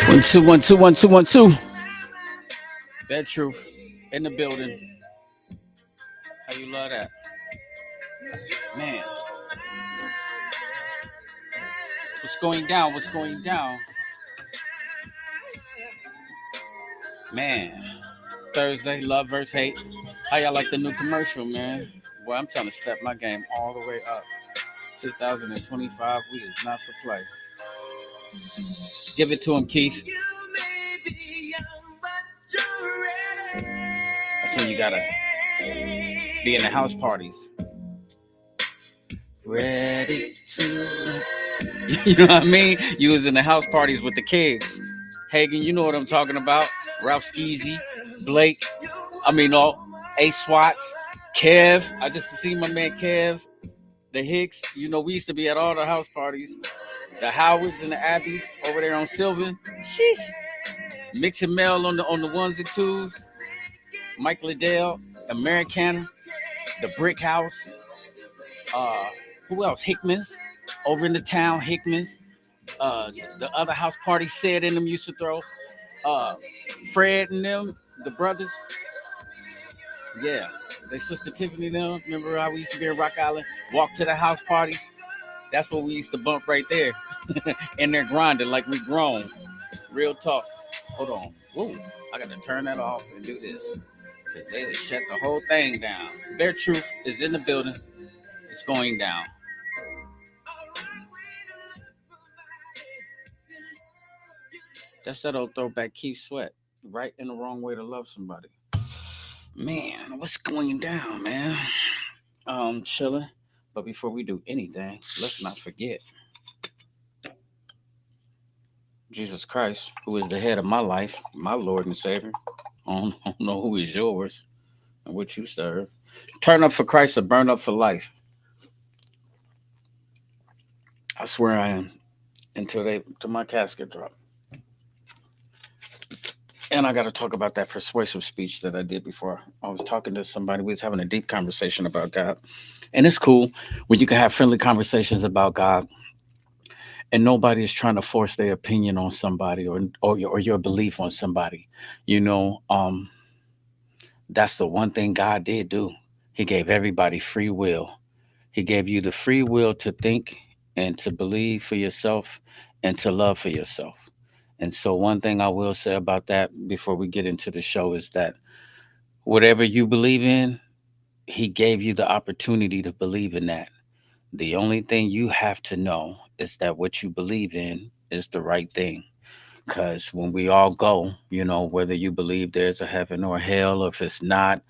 One, two, one, two, one, two, one, two. That truth in the building. How you love that? Man, what's going down? What's going down? Man, Thursday, love versus hate. How y'all like the new commercial, man? Boy, I'm trying to step my game all the way up. 2025, we is not for play. Give it to him, Keith. That's when you gotta be in the house parties. Ready to. You know what I mean? You was in the house parties with the kids. Hagen, you know what I'm talking about. Ralph Skeezy, Blake. I mean, all Ace Swats, Kev. I just seen my man Kev, the Hicks. You know, we used to be at all the house parties. The Howards and the Abbeys over there on Sylvan. Sheesh. Mix and Mel on the ones and twos. Mike Liddell, Americana, the Brick House. Who else? Hickman's over in the town. Hickman's. The other house party said in them used to throw. Fred and them, the brothers. Yeah, they sister Tiffany them. Remember how we used to be in Rock Island? Walk to the house parties. That's what we used to bump right there. And they're grinding like we grown. Real talk. Hold on. Whoa, I got to turn that off and do this. Because they just shut the whole thing down. Their truth is in the building. It's going down. That's that old throwback Keith Sweat. Right and the wrong way to love somebody. Man, what's going down, man? Chilling. But before we do anything, let's not forget Jesus Christ, who is the head of my life, my Lord and Savior. I don't know who is yours and what you serve. Turn up for Christ or burn up for life. I swear I am till my casket drop. And I got to talk about that persuasive speech that I did before. I was talking to somebody. We was having a deep conversation about God. And it's cool when you can have friendly conversations about God and nobody is trying to force their opinion on somebody or your belief on somebody. You know, that's the one thing God did do. He gave everybody free will. He gave you the free will to think and to believe for yourself and to love for yourself. And so, one thing I will say about that before we get into the show is that whatever you believe in, He gave you the opportunity to believe in that. The only thing you have to know is that what you believe in is the right thing. Because when we all go, whether you believe there's a heaven or a hell, or if it's not,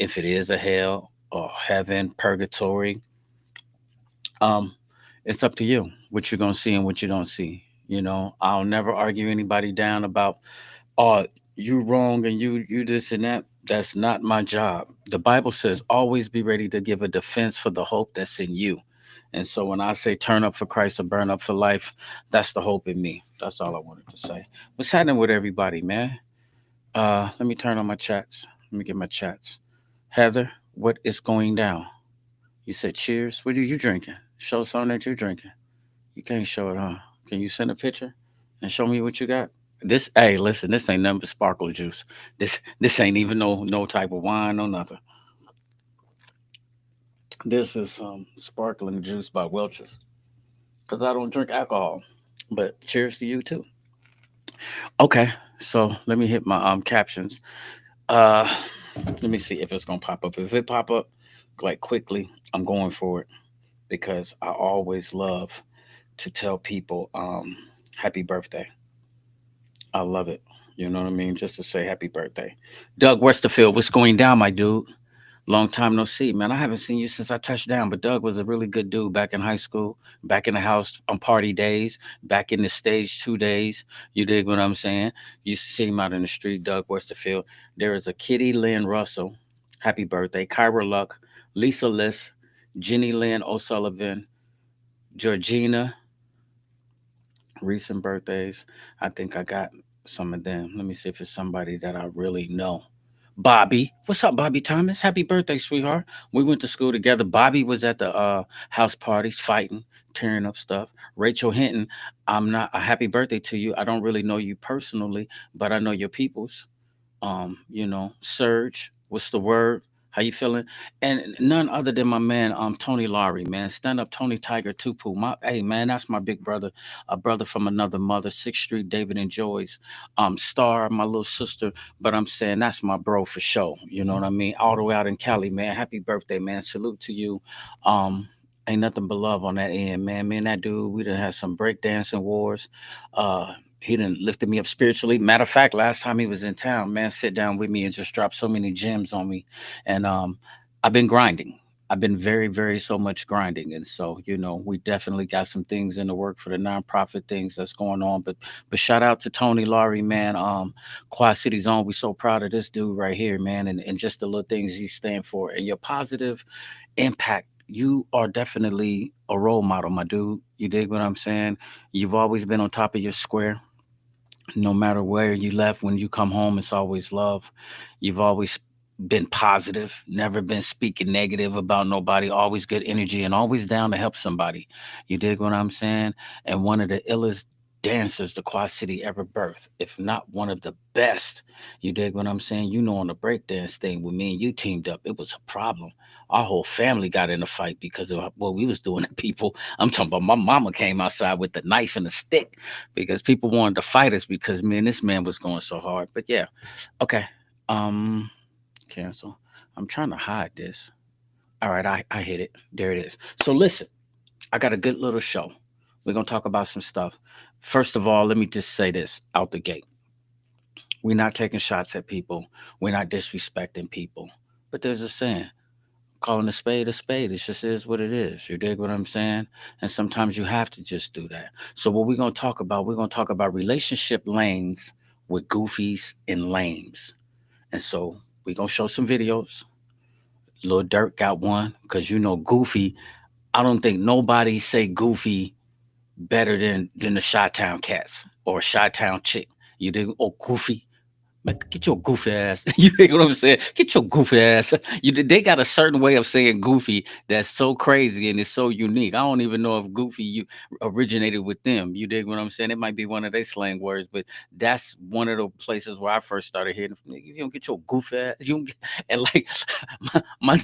if it is a hell or heaven, purgatory, um, it's up to you what you're gonna see and what you don't see. I'll never argue anybody down about, oh, you wrong and you this and that. That's not my job. The Bible says always be ready to give a defense for the hope that's in you. And so when I say turn up for Christ or burn up for life, that's the hope in me. That's all I wanted to say. What's happening with everybody, man? Let me turn on my chats. Let me get my chats. Heather, what is going down? You said cheers. What are you drinking? Show something that you're drinking. You can't show it, huh? Can you send a picture and show me what you got? This, hey, listen, this ain't nothing but sparkle juice. This ain't even no type of wine, no nothing. This is sparkling juice by Welch's because I don't drink alcohol. But cheers to you too. Okay, so let me hit my captions. Uh, let me see if it's gonna pop up. If it pop up like quickly, I'm going for it because I always love to tell people happy birthday. I love it. You know what I mean? Just to say happy birthday. Doug Westerfield, what's going down, my dude? Long time no see, man. I haven't seen you since I touched down, but Doug was a really good dude back in high school, back in the house on party days, back in the stage 2 days. You dig what I'm saying? You see him out in the street, Doug Westerfield. There is a Kitty Lynn Russell. Happy birthday. Kyra Luck, Lisa Liss, Jenny Lynn O'Sullivan, Georgina, recent birthdays. I think I got some of them. Let me see if it's somebody that I really know. Bobby, what's up, Bobby Thomas? Happy birthday, sweetheart. We went to school together. Bobby was at the house parties fighting, tearing up stuff. Rachel Hinton, I'm not a happy birthday to you. I don't really know you personally, but I know your peoples. Surge, what's the word? How you feeling? And none other than my man, Tony Lowry, man. Stand up Tony Tiger Tupu. Hey man, that's my big brother, a brother from another mother, Sixth Street, David and Joy's. Star, my little sister. But I'm saying that's my bro for sure. You know what I mean? All the way out in Cali, man. Happy birthday, man. Salute to you. Ain't nothing but love on that end, man. Me and that dude, we done had some breakdancing wars. He done lifted me up spiritually. Matter of fact, last time he was in town, man, sit down with me and just dropped so many gems on me. And I've been grinding. I've been very, very so much grinding. And so, we definitely got some things in the work for the nonprofit things that's going on. But shout out to Tony Laurie, man. Quad City Zone. We so proud of this dude right here, man, and just the little things he stand for. And your positive impact. You are definitely a role model, my dude. You dig what I'm saying? You've always been on top of your square. No matter where you left, when you come home, it's always love. You've always been positive, never been speaking negative about nobody, always good energy and always down to help somebody. You dig what I'm saying? And one of the illest dancers the Quad City ever birthed, if not one of the best. You dig what I'm saying? On the breakdance thing with me and you teamed up, it was a problem. Our whole family got in a fight because of what we was doing to people. I'm talking about my mama came outside with the knife and the stick because people wanted to fight us because me and this man was going so hard. But yeah, okay. Um, Cancel. I'm trying to hide this. All right, I hit it. There it is. So listen, I got a good little show. We're gonna talk about some stuff. First of all, let me just say this out the gate. We're not taking shots at people. We're not disrespecting people. But there's a saying, calling a spade a spade. It just is what it is. You dig what I'm saying? And sometimes you have to just do that. So what we're gonna talk about relationship lanes with goofies and lames. And so we're gonna show some videos. Lil Durk got one because Goofy. I don't think nobody say Goofy better than the Chi Town cats or Chi Town chick. You dig? Oh, Goofy. Man, get your goofy ass. You know what I'm saying? Get your goofy ass. They got a certain way of saying goofy that's so crazy and it's so unique. I don't even know if goofy you originated with them. You dig what I'm saying? It might be one of their slang words, but that's one of the places where I first started hearing. You don't get your goofy ass. You don't get, and like my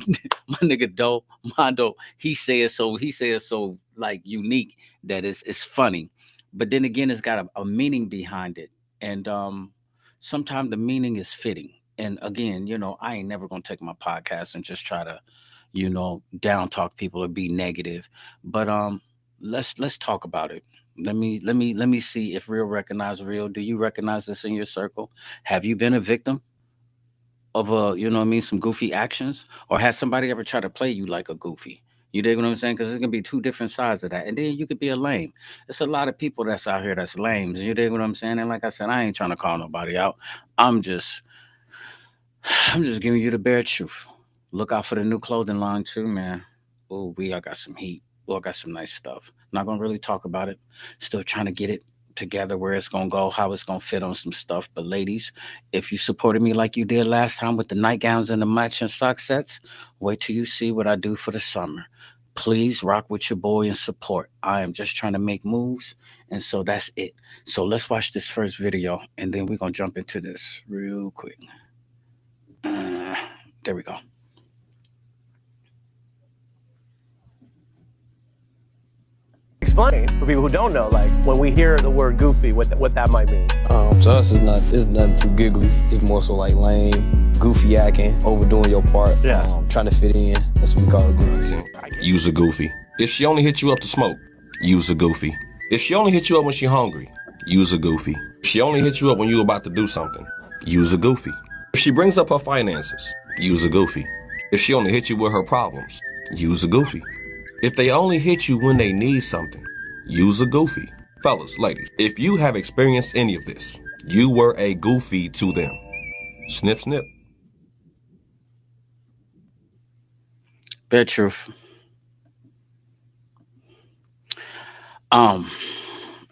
nigga Mondo, he says so like unique that it's funny. But then again, it's got a meaning behind it. And sometimes the meaning is fitting. And again, I ain't never gonna take my podcast and just try to, down talk people or be negative. But let's talk about it. Let me see if real recognize real. Do you recognize this in your circle? Have you been a victim of what I mean, some goofy actions? Or has somebody ever tried to play you like a goofy? You dig what I'm saying? Because there's gonna be two different sides of that. And then you could be a lame. There's a lot of people that's out here that's lames. You dig what I'm saying? And like I said, I ain't trying to call nobody out. I'm just I'm just giving you the bare truth. Look out for the new clothing line too, man. Oh, I got some heat. Oh, I got some nice stuff. Not gonna really talk about it. Still trying to get it together where it's gonna go, how it's gonna fit on some stuff. But ladies, if you supported me like you did last time with the nightgowns and the matching sock sets, wait till you see what I do for the summer. Please rock with your boy and support. I am just trying to make moves, and so that's it. So let's watch this first video, and then we're gonna jump into this real quick. Uh, there we go. Explain for people who don't know, like when we hear the word goofy, what that might mean. To us, it's nothing too giggly. It's more so like lame, goofy acting, overdoing your part, trying to fit in. That's what we call it, goofies. Use a goofy. If she only hit you up to smoke, use a goofy. If she only hit you up when she hungry, use a goofy. If she only hit you up when you about to do something, use a goofy. If she brings up her finances, use a goofy. If she only hit you with her problems, use a goofy. If they only hit you when they need something, use a goofy. Fellas, ladies, if you have experienced any of this, you were a goofy to them. Snip, snip. Bare truth. Um,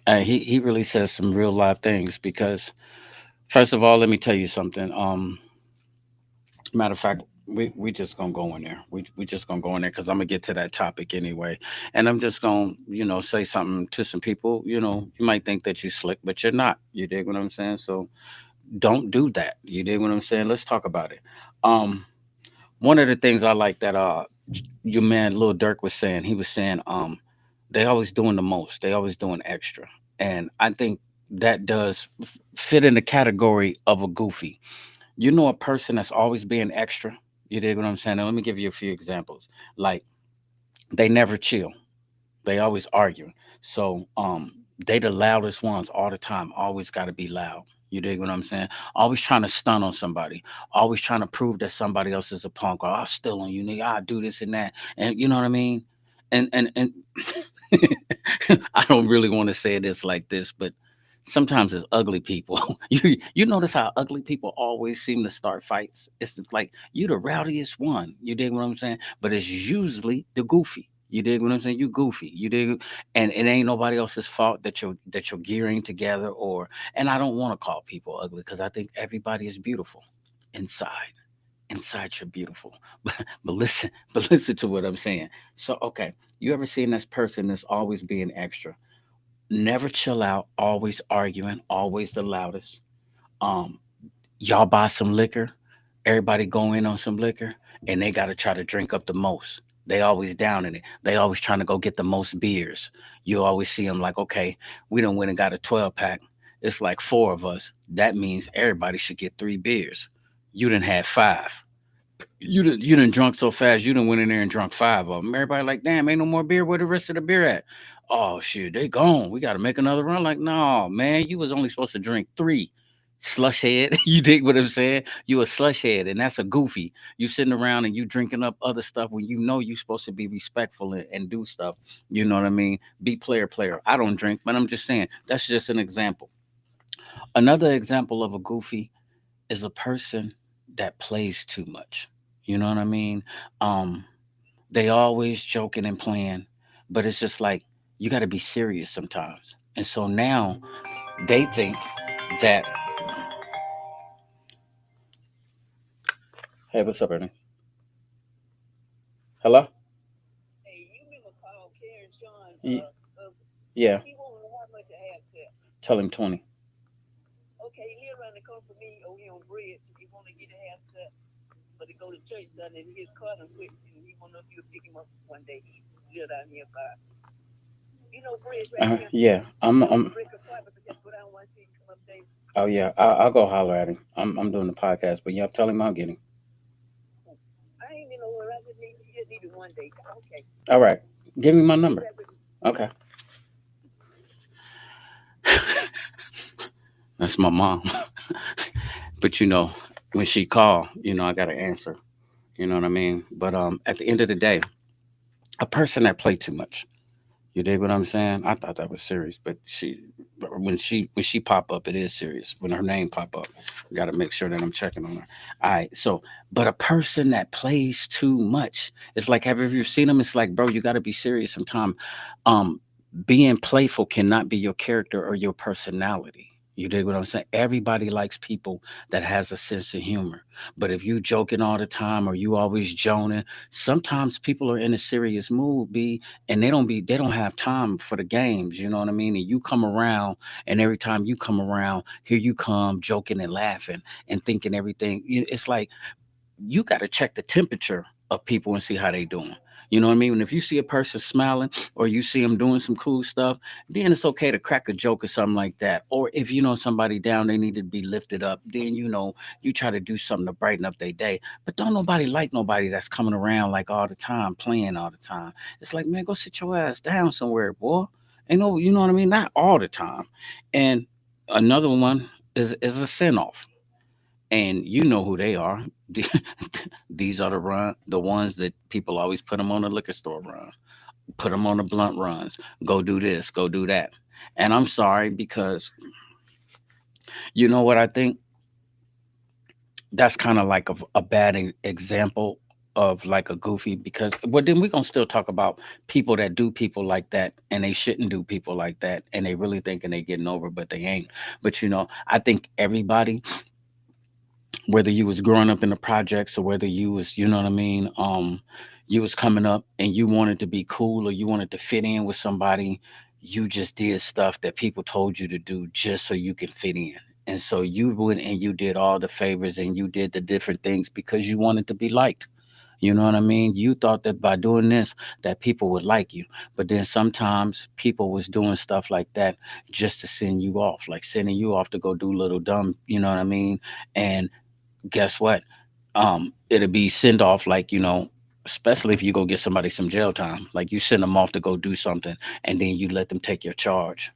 he really says some real live things because, first of all, let me tell you something. Matter of fact, we just gonna go in there. We just gonna go in there because I'm gonna get to that topic anyway, and I'm just gonna say something to some people. You might think that you slick, but you're not. You dig what I'm saying? So don't do that. You dig what I'm saying? Let's talk about it. Um, One of the things I like that your man Lil Durk was saying, he was saying they always doing the most, they always doing extra, and I think that does fit in the category of a goofy. A person that's always being extra. You dig what I'm saying? Now, let me give you a few examples. Like, they never chill. They always argue. So they the loudest ones all the time. Always got to be loud. You dig what I'm saying? Always trying to stun on somebody. Always trying to prove that somebody else is a punk, or I'll steal on you, nigga. I'll do this and that. And you know what I mean? And I don't really want to say this like this, but sometimes it's ugly people. You notice how ugly people always seem to start fights. It's just like you the rowdiest one. You dig what I'm saying? But it's usually the goofy. You dig what I'm saying? You goofy. You dig, and it ain't nobody else's fault that you're gearing together. And I don't want to call people ugly because I think everybody is beautiful inside. Inside you're beautiful. But listen to what I'm saying. So okay, you ever seen this person that's always being extra? Never chill out, always arguing, always the loudest. Um, y'all buy some liquor, everybody go in on some liquor, and they got to try to drink up the most. They always down in it. They always trying to go get the most beers. You always see them like, okay, we done went and got a 12 pack. It's like four of us. That means everybody should get 3 beers. You done had five. You done drunk so fast, you done went in there and drunk five of them. Everybody like, damn, ain't no more beer. Where the rest of the beer at? Oh shit, they gone. We got to make another run. Like, no, man, you was only supposed to drink three. Slush head. You dig what I'm saying? You a slush head, and that's a goofy. You sitting around and you drinking up other stuff when you know you supposed to be respectful and do stuff. You know what I mean? Be player. I don't drink, but I'm just saying that's just an example. Another example of a goofy is a person that plays too much. You know what I mean? Um, they always joking and playing, but it's just like you got to be serious sometimes. And so now they think that, hey, what's up, Ernie? Hello? Ye- Yeah, tell him 20. Yeah, I'm. Oh yeah, I'll go holler at him. I'm doing the podcast, but yeah, tell him I'll get him. All right, give me my number. Okay, that's my mom. But when she call, I gotta answer. You know what I mean? But at the end of the day, a person that play too much. You dig what I'm saying? I thought that was serious, but when she pop up, it is serious. When her name pop up, got to make sure that I'm checking on her. All right. So, but a person that plays too much, it's like, have you ever seen them? It's like, bro, you got to be serious sometime. Um, Being playful cannot be your character or your personality. You dig what I'm saying? Everybody likes people that has a sense of humor. But if you joking all the time or you always joning, sometimes people are in a serious mood, B, and they don't have time for the games. You know what I mean? And you come around, and every time you come around, here you come joking and laughing and thinking everything. It's like you got to check the temperature of people and see how they doing. You know what I mean? And if you see a person smiling or you see them doing some cool stuff, then it's okay to crack a joke or something like that. Or if you know somebody down, they need to be lifted up, then you try to do something to brighten up their day. But don't nobody like nobody that's coming around like all the time, playing all the time. It's like, man, go sit your ass down somewhere, boy. Ain't no, you know what I mean? Not all the time. And another one is a send off, and you know who they are. These are the ones that people always put them on the liquor store run, put them on the blunt runs. Go do this, go do that. And I'm sorry because you know what I think that's kind of like a bad example of like a goofy because well then we're gonna still talk about people that do people like that and they shouldn't do people like that and they really thinking they getting over but they ain't. But I think everybody whether you was growing up in the projects or whether you was, you know what I mean, you was coming up and you wanted to be cool or you wanted to fit in with somebody, you just did stuff that people told you to do just so you can fit in. And so you went and you did all the favors and you did the different things because you wanted to be liked. You know what I mean? You thought that by doing this that people would like you. But then sometimes people was doing stuff like that just to send you off, like sending you off to go do little dumb, you know what I mean? And guess what? It'll be send off like, especially if you go get somebody some jail time, like you send them off to go do something and then you let them take your charge.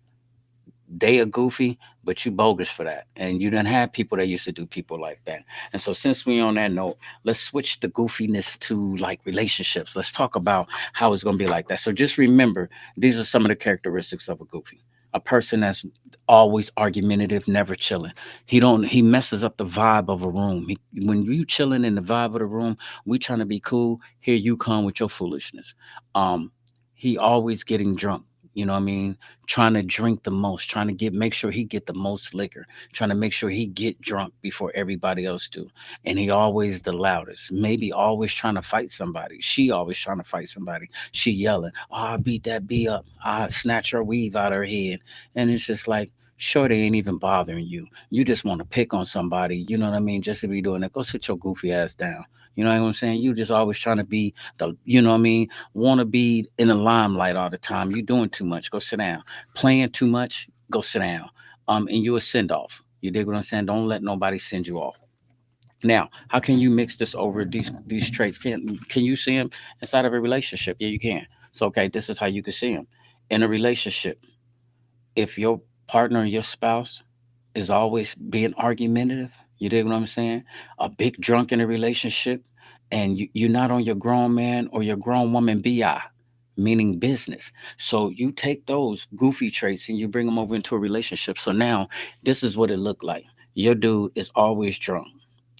They are goofy, but you bogus for that. And you didn't have people that used to do people like that. And so since we on that note, let's switch the goofiness to like relationships. Let's talk about how it's gonna be like that. So just remember, these are some of the characteristics of a goofy. A person that's always argumentative, never chilling. He messes up the vibe of a room. When you chilling in the vibe of the room, we trying to be cool. Here you come with your foolishness. Um, he always getting drunk. You know what I mean? Trying to drink the most, trying to make sure he get the most liquor, trying to make sure he get drunk before everybody else do. And he always the loudest, maybe always trying to fight somebody. She always trying to fight somebody. She yelling, "Oh, I beat that B up. I snatch her weave out her head." And it's just like, sure, they ain't even bothering you. You just want to pick on somebody, you know what I mean? Just to be doing that. Go sit your goofy ass down. You know what I'm saying? You just always trying to be you know what I mean? Want to be in the limelight all the time. You doing too much. Go sit down. Playing too much. Go sit down. And you a send off. You dig what I'm saying? Don't let nobody send you off. Now, how can you mix this over these traits? Can you see them inside of a relationship? Yeah, you can. So okay, this is how you can see them in a relationship. If your partner, your spouse, is always being argumentative, you dig what I'm saying? A big drunk in a relationship, and you're not on your grown man or your grown woman BI, meaning business. So you take those goofy traits and you bring them over into a relationship. So now this is what it looked like. Your dude is always drunk.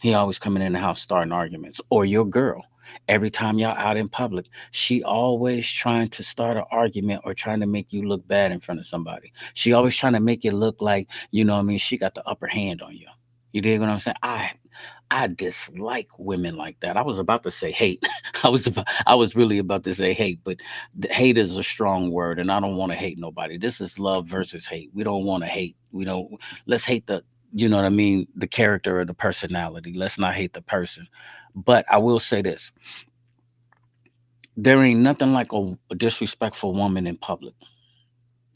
He always coming in the house starting arguments. Or your girl. Every time y'all out in public, she always trying to start an argument or trying to make you look bad in front of somebody. She always trying to make it look like, you know what I mean, she got the upper hand on you. You dig what I'm saying? I dislike women like that. I was about to say hate. I was really about to say hate, but hate is a strong word, and I don't want to hate nobody. This is love versus hate. We don't want to hate. We don't. Let's hate the, you know what I mean, the character or the personality. Let's not hate the person. But I will say this: there ain't nothing like a disrespectful woman in public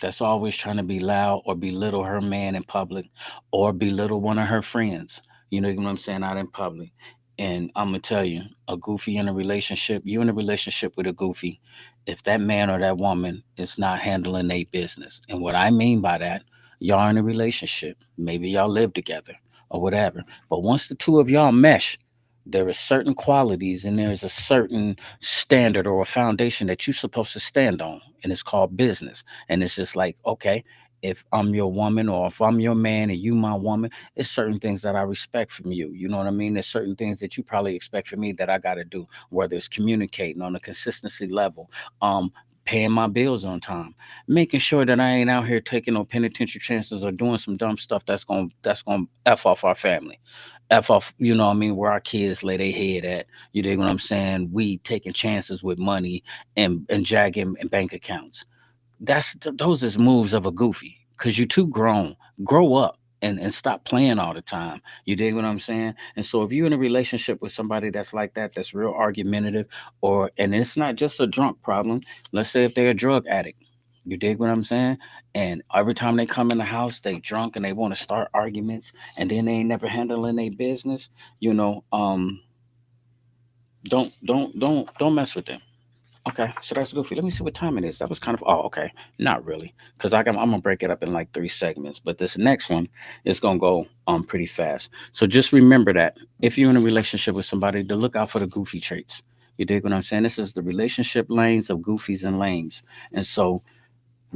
that's always trying to be loud or belittle her man in public or belittle one of her friends. You know what I'm saying? Out in public. And I'm gonna tell you, a goofy in a relationship, you in a relationship with a goofy, if that man or that woman is not handling their business. And what I mean by that, y'all in a relationship, maybe y'all live together or whatever. But once the two of y'all mesh, there are certain qualities and there's a certain standard or a foundation that you're supposed to stand on. And it's called business. And it's just like, okay, if I'm your woman or if I'm your man and you my woman, it's certain things that I respect from you. You know what I mean? There's certain things that you probably expect from me that I got to do, whether it's communicating on a consistency level, paying my bills on time, making sure that I ain't out here taking no penitentiary chances or doing some dumb stuff that's gonna f off our family. F off, you know what I mean, where our kids lay their head at. You dig what I'm saying? We taking chances with money and jagging bank accounts. Those is moves of a goofy because you too grown. Grow up and stop playing all the time. You dig what I'm saying? And so if you're in a relationship with somebody that's like that, that's real argumentative, or and it's not just a drunk problem. Let's say if they're a drug addict. You dig what I'm saying? And every time they come in the house, they drunk and they want to start arguments, and then they ain't never handling their business. You know, don't mess with them. Okay, so that's goofy. Let me see what time it is. That was kind of okay, not really, because I'm gonna break it up in like three segments. But this next one is gonna go pretty fast. So just remember that if you're in a relationship with somebody, to look out for the goofy traits. You dig what I'm saying? This is the relationship lanes of goofies and lames, and so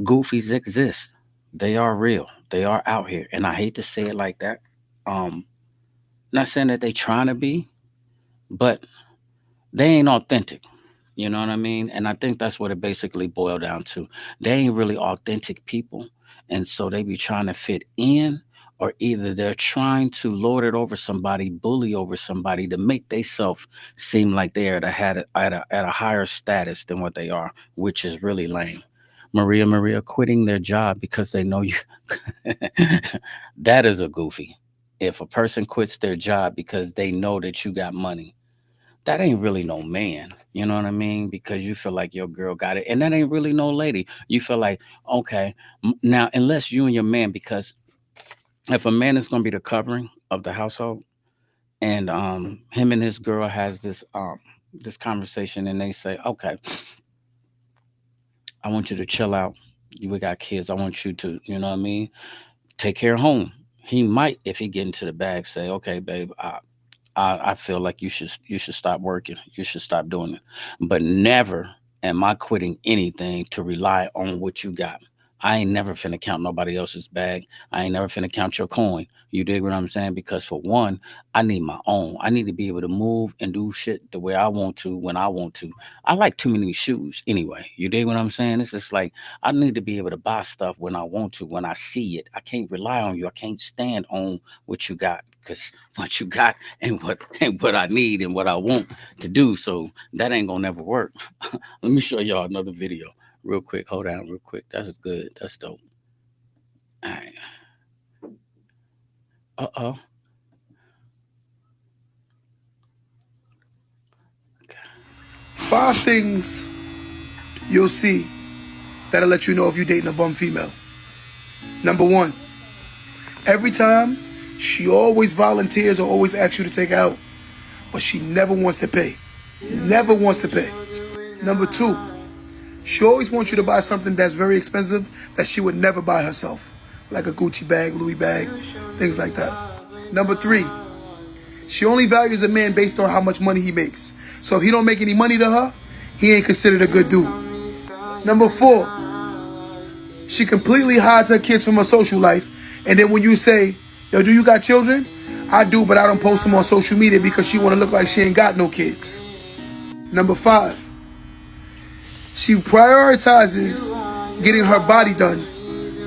goofies exist. They are real. They are out here, and I hate to say it like that. Um, Not saying that they trying to be, but they ain't authentic. You know what I mean? And I think that's what it basically boiled down to. They ain't really authentic people. And so they be trying to fit in or either they're trying to lord it over somebody, bully over somebody to make themselves seem like they're at a higher status than what they are, which is really lame. Maria quitting their job because they know you. That is a goofy. If a person quits their job because they know that you got money, that ain't really no man. You know what I mean? Because you feel like your girl got it. And that ain't really no lady. You feel like, okay, now, unless you and your man, because if a man is going to be the covering of the household, and him and his girl has this conversation, and they say, okay, I want you to chill out. We got kids. I want you to, you know what I mean, take care of home. He might, if he get into the bag, say, okay, babe, I feel like you should stop working. You should stop doing it. But never am I quitting anything to rely on what you got. I ain't never finna count nobody else's bag. I ain't never finna count your coin. You dig what I'm saying? Because for one, I need my own. I need to be able to move and do shit the way I want to when I want to. I like too many shoes anyway. You dig what I'm saying? It's just like I need to be able to buy stuff when I want to, when I see it. I can't rely on you. I can't stand on what you got because what you got and what I need and what I want to do. So that ain't gonna never work. Let me show y'all another video real quick. Hold on, real quick. That's good. That's dope. All right. Uh-oh. Okay. 5 things you'll see that'll let you know if you're dating a bum female. Number one, every time she always volunteers or always asks you to take her out, but she never wants to pay. Never wants to pay. Number two, she always wants you to buy something that's very expensive that she would never buy herself, like a Gucci bag, Louis bag, things like that. Number three, she only values a man based on how much money he makes. So if he don't make any money to her, he ain't considered a good dude. Number four, she completely hides her kids from her social life. And then when you say, yo, do you got children? I do, but I don't post them on social media because she want to look like she ain't got no kids. Number five, she prioritizes getting her body done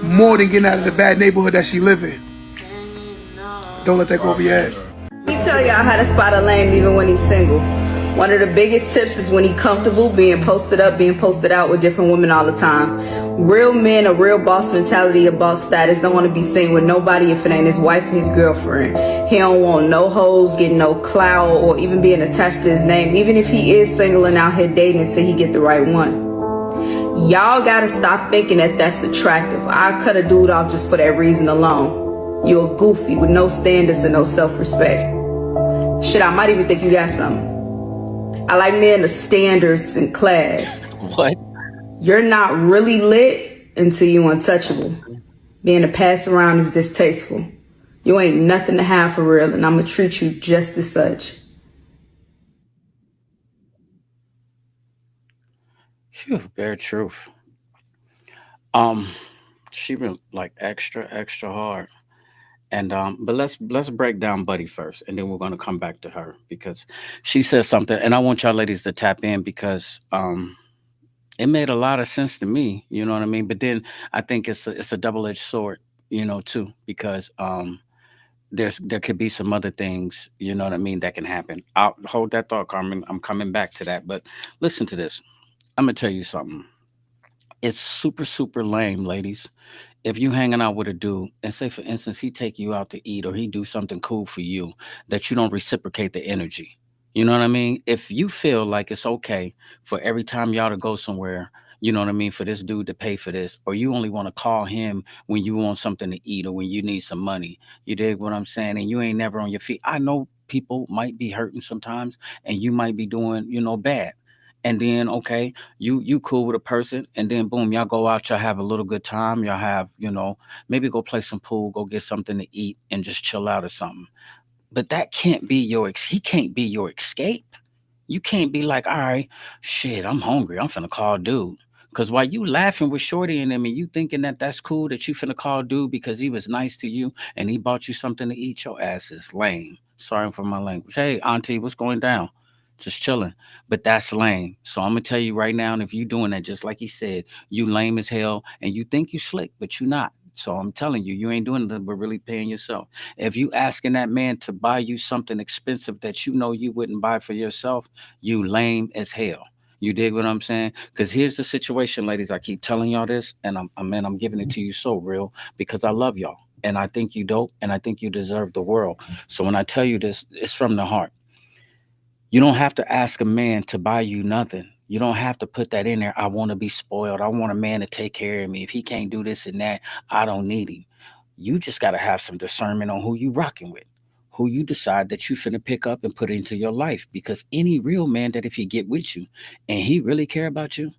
more than getting out of the bad neighborhood that she live in. Don't let that go over your head. He tell y'all how to spot a lame even when he's single. One of the biggest tips is when he's comfortable being posted up, being posted out with different women all the time. Real men, a real boss mentality, a boss status, don't want to be seen with nobody if it ain't his wife or his girlfriend. He don't want no hoes, getting no clout, or even being attached to his name, even if he is single and out here dating until he get the right one. Y'all gotta stop thinking that that's attractive. I cut a dude off just for that reason alone. You're a goofy with no standards and no self-respect. Shit, I might even think you got something. I like men of standards and class. What? You're not really lit until you untouchable. Being a pass around is distasteful. You ain't nothing to have for real, and I'ma treat you just as such. Phew, bare truth. Um, she been like extra hard. And but let's break down Buddy first, and then we're gonna come back to her because she says something, and I want y'all ladies to tap in because it made a lot of sense to me. You know what I mean? But then I think it's a double edged sword, too, because there could be some other things, you know what I mean, that can happen. I'll hold that thought, Carmen. I'm coming back to that, but listen to this. I'm gonna tell you something. It's super lame, ladies, if you hanging out with a dude and say for instance he take you out to eat or he do something cool for you, that you don't reciprocate the energy. You know what I mean? If you feel like it's okay for every time y'all to go somewhere, you know what I mean, for this dude to pay for this, or you only want to call him when you want something to eat or when you need some money, you dig what I'm saying, and you ain't never on your feet. I know people might be hurting sometimes and you might be doing, bad. And then okay, you cool with a person, and then boom, y'all go out, y'all have a little good time, y'all have, maybe go play some pool, go get something to eat and just chill out or something. But that can't be he can't be your escape. You can't be like, all right, shit, I'm hungry, I'm finna call dude. Because while you laughing with Shorty and them and you thinking that that's cool that you finna call dude because he was nice to you and he bought you something to eat, your ass is lame. Sorry for my language. Hey auntie, what's going down? Just chilling. But that's lame. So I'm gonna tell you right now, and if you doing that, just like he said, you lame as hell and you think you slick, but you not. So I'm telling you, you ain't doing nothing but really paying yourself. If you asking that man to buy you something expensive that you know you wouldn't buy for yourself, you lame as hell. You dig what I'm saying? Because here's the situation, ladies. I keep telling y'all this, and I'm giving it to you so real because I love y'all, and I think you dope, and I think you deserve the world. So when I tell you this, it's from the heart. You don't have to ask a man to buy you nothing. You don't have to put that in there. I want to be spoiled. I want a man to take care of me. If he can't do this and that, I don't need him. You just got to have some discernment on who you rocking with, who you decide that you finna pick up and put into your life. Because any real man that if he get with you and he really care about you,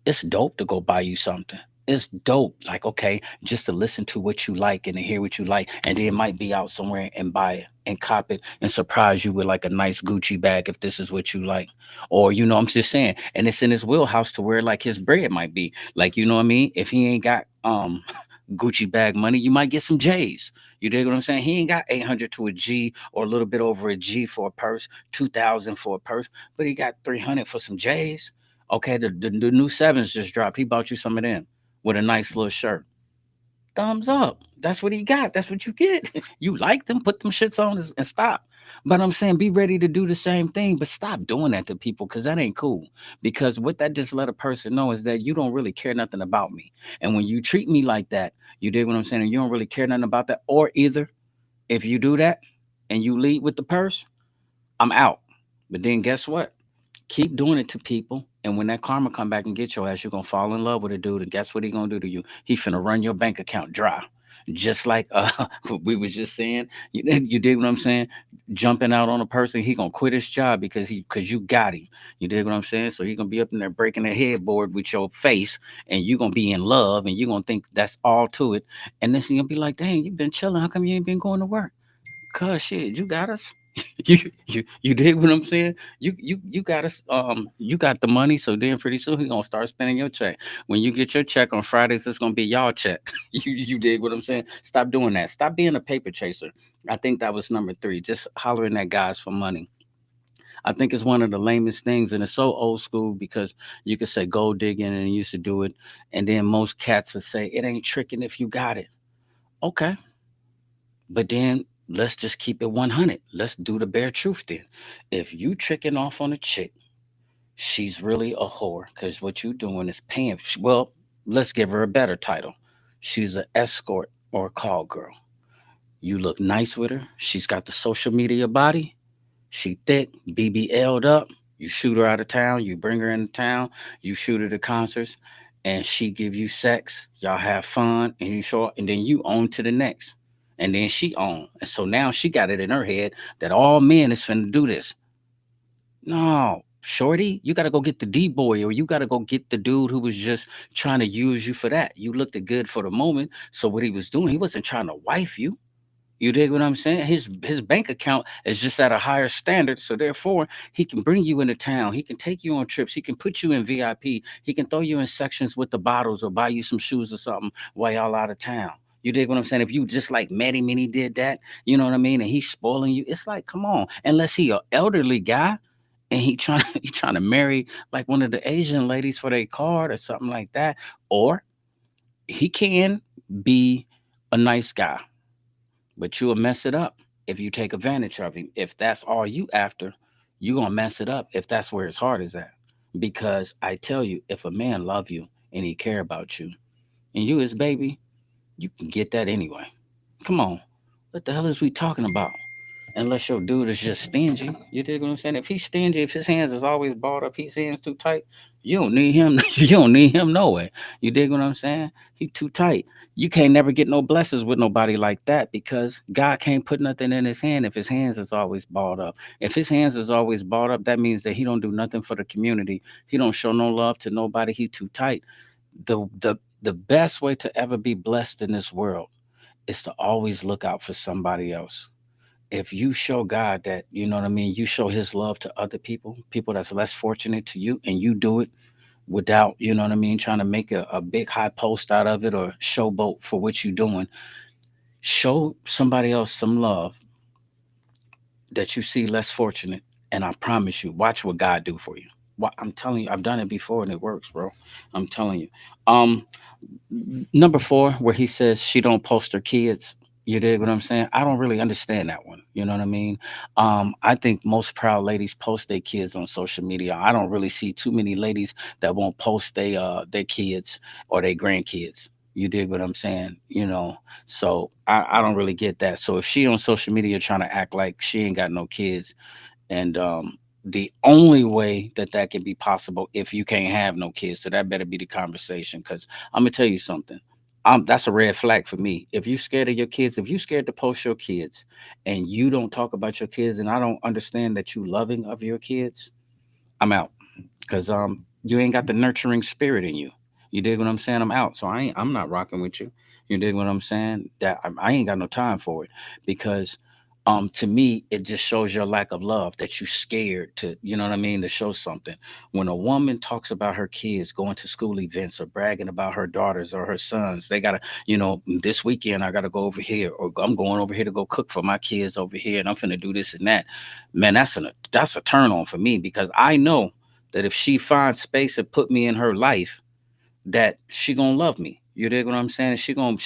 it's dope to go buy you something. It's dope, like okay, just to listen to what you like and to hear what you like, and then might be out somewhere and buy it and cop it and surprise you with like a nice Gucci bag if this is what you like, or I'm just saying, and it's in his wheelhouse to where like his bread might be like what I mean. If he ain't got Gucci bag money, you might get some J's. You dig what I'm saying? He ain't got 800 to a G or a little bit over a G for a purse, 2,000 for a purse, but he got 300 for some J's. Okay, the new sevens just dropped. He bought you some of them with a nice little shirt. Thumbs up. That's what he got. That's what you get. You like them, put them shits on and stop. But I'm saying be ready to do the same thing, but stop doing that to people because that ain't cool. Because what that just let a person know is that you don't really care nothing about me. And when you treat me like that, you dig what I'm saying? And you don't really care nothing about that. Or either if you do that and you lead with the purse, I'm out. But then guess what? Keep doing it to people, and when that karma come back and get your ass, you're gonna fall in love with a dude, and guess what he gonna do to you? He finna run your bank account dry, just like what we was just saying. You dig what I'm saying? Jumping out on a person, he gonna quit his job because you got him. You dig what I'm saying? So he gonna be up in there breaking the headboard with your face, and you gonna be in love, and you gonna think that's all to it, and then you gonna be like, dang, you been chilling. How come you ain't been going to work? Cause shit, you got us. You dig what I'm saying? You got us. You got the money. So then pretty soon he gonna start spending your check. When you get your check on Fridays, it's gonna be y'all check. You dig what I'm saying? Stop doing that. Stop being a paper chaser. I think that was number 3. Just hollering at guys for money. I think it's one of the lamest things, and it's so old school because you could say gold digging and you used to do it, and then most cats would say it ain't tricking if you got it. Okay, but then let's just keep it 100. Let's do the bare truth then. If you tricking off on a chick, she's really a whore because what you doing is paying. Well, let's give her a better title. She's an escort or a call girl. You look nice with her. She's got the social media body. She thick, BBL'd up. You shoot her out of town. You bring her into town. You shoot her to concerts, and she give you sex. Y'all have fun, and you show, and then you on to the next, and then she on, and so now she got it in her head that all men is finna do this. No, shorty, you gotta go get the D boy, or you gotta go get the dude who was just trying to use you for that. You looked good for the moment, so what he was doing, he wasn't trying to wife you. You dig what I'm saying? His bank account is just at a higher standard, so therefore he can bring you into town. He can take you on trips. He can put you in VIP. He can throw you in sections with the bottles or buy you some shoes or something while y'all out of town. You dig what I'm saying? If you just like met him and he did that, you know what I mean, and he's spoiling you, it's like, come on. Unless he an elderly guy and he trying to marry like one of the Asian ladies for their card or something like that, or he can be a nice guy, but you'll mess it up if you take advantage of him. If that's all you after, you gonna mess it up if that's where his heart is at. Because I tell you, if a man love you and he care about you and you his baby, you can get that anyway. Come on. What the hell is we talking about? Unless your dude is just stingy. You dig what I'm saying? If he's stingy, if his hands is always balled up, his hands too tight, you don't need him. You don't need him no way. You dig what I'm saying? He too tight. You can't never get no blessings with nobody like that because God can't put nothing in his hand if his hands is always balled up. If his hands is always balled up, that means that he don't do nothing for the community. He don't show no love to nobody. He too tight. The best way to ever be blessed in this world is to always look out for somebody else. If you show God that, you know what I mean, you show his love to other people, people that's less fortunate to you, and you do it without, you know what I mean, trying to make a big high post out of it or showboat for what you're doing. Show somebody else some love that you see less fortunate, and I promise you, watch what God do for you. I'm telling you, I've done it before and it works, bro. I'm telling you. Um, Number four, where he says she don't post her kids. You dig what I'm saying? I don't really understand that one. You know what I mean? I think most proud ladies post their kids on social media. I don't really see too many ladies that won't post their kids or their grandkids. You dig what I'm saying? You know, so I don't really get that. So if she on social media trying to act like she ain't got no kids, and the only way that that can be possible if you can't have no kids, so that better be the conversation. Because I'm gonna tell you something. That's a red flag for me. If you scared of your kids, if you scared to post your kids, and you don't talk about your kids, and I don't understand that you loving of your kids, I'm out because you ain't got the nurturing spirit in you. You dig what I'm saying? I'm out, so I'm not rocking with you. You dig what I'm saying? That I ain't got no time for it because to me it just shows your lack of love that you scared to, you know what I mean, to show something. When a woman talks about her kids going to school events or bragging about her daughters or her sons, they gotta, this weekend I gotta go over here, or I'm going over here to go cook for my kids over here, and I'm finna do this and that. Man, that's a turn on for me because I know that if she finds space and put me in her life, that she gonna love me. You dig what I'm saying? She gonna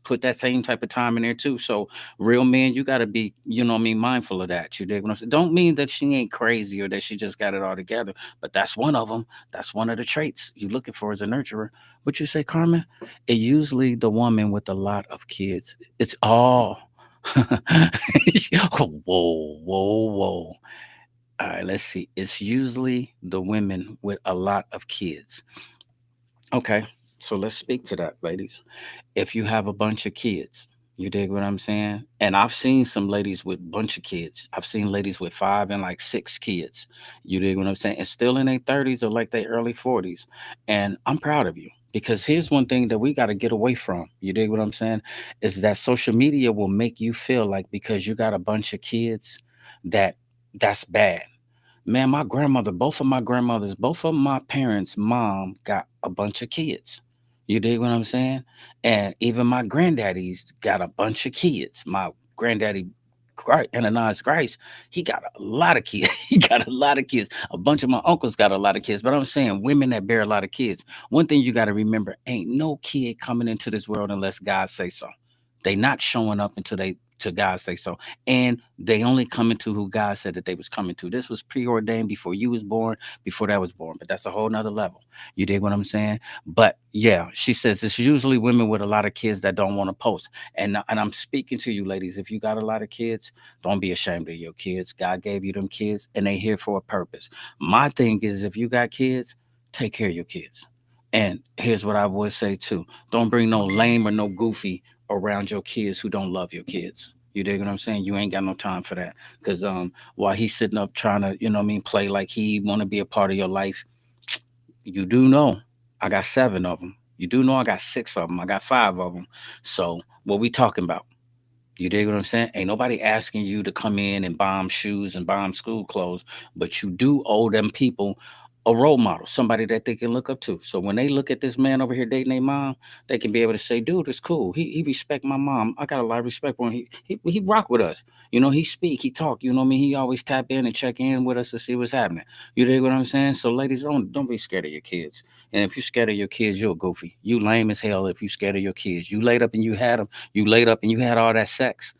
put that same type of time in there too. So real men, you gotta be, you know what I mean, mindful of that. You dig what I'm saying? Don't mean that she ain't crazy or that she just got it all together, but that's one of them. That's one of the traits you looking for as a nurturer. What you say, Carmen? It usually the woman with a lot of kids. It's all whoa, whoa, whoa. All right, let's see. It's usually the women with a lot of kids. Okay, so let's speak to that, ladies. If you have a bunch of kids, you dig what I'm saying? And I've seen some ladies with bunch of kids. I've seen ladies with five and like six kids. You dig what I'm saying? And still in their 30s or like their early 40s. And I'm proud of you because here's one thing that we got to get away from. You dig what I'm saying? Is that social media will make you feel like because you got a bunch of kids that that's bad. Man, my grandmother, both of my grandmothers, both of my parents' mom got a bunch of kids. You dig what I'm saying? And even my granddaddy's got a bunch of kids. My granddaddy, Ananias Grice, he got a lot of kids. He got a lot of kids. A bunch of my uncles got a lot of kids. But I'm saying women that bear a lot of kids. One thing you got to remember: ain't no kid coming into this world unless God say so. They not showing up until they to God say so, and they only coming to who God said that they was coming to. This was preordained before you was born, before that was born. But that's a whole nother level. You dig what I'm saying? But yeah, she says it's usually women with a lot of kids that don't want to post. And I'm speaking to you, ladies. If you got a lot of kids, don't be ashamed of your kids. God gave you them kids, and they here for a purpose. My thing is, if you got kids, take care of your kids. And here's what I would say too: don't bring no lame or no goofy around your kids who don't love your kids. You dig what I'm saying? You ain't got no time for that. Cause while he's sitting up trying to, you know what I mean, play like he wanna be a part of your life, you do know I got seven of them. You do know I got six of them. I got five of them. So what we talking about? You dig what I'm saying? Ain't nobody asking you to come in and bomb shoes and bomb school clothes, but you do owe them people a role model, somebody that they can look up to. So when they look at this man over here dating their mom, they can be able to say, "Dude, it's cool. He respect my mom. I got a lot of respect for him. He rock with us. You know, he speak, he talk. You know what I mean? He always tap in and check in with us to see what's happening. You dig what I'm saying? So ladies, don't be scared of your kids. And if you're scared of your kids, you're goofy. You lame as hell if you scared of your kids. You laid up and you had them. You laid up and you had all that sex.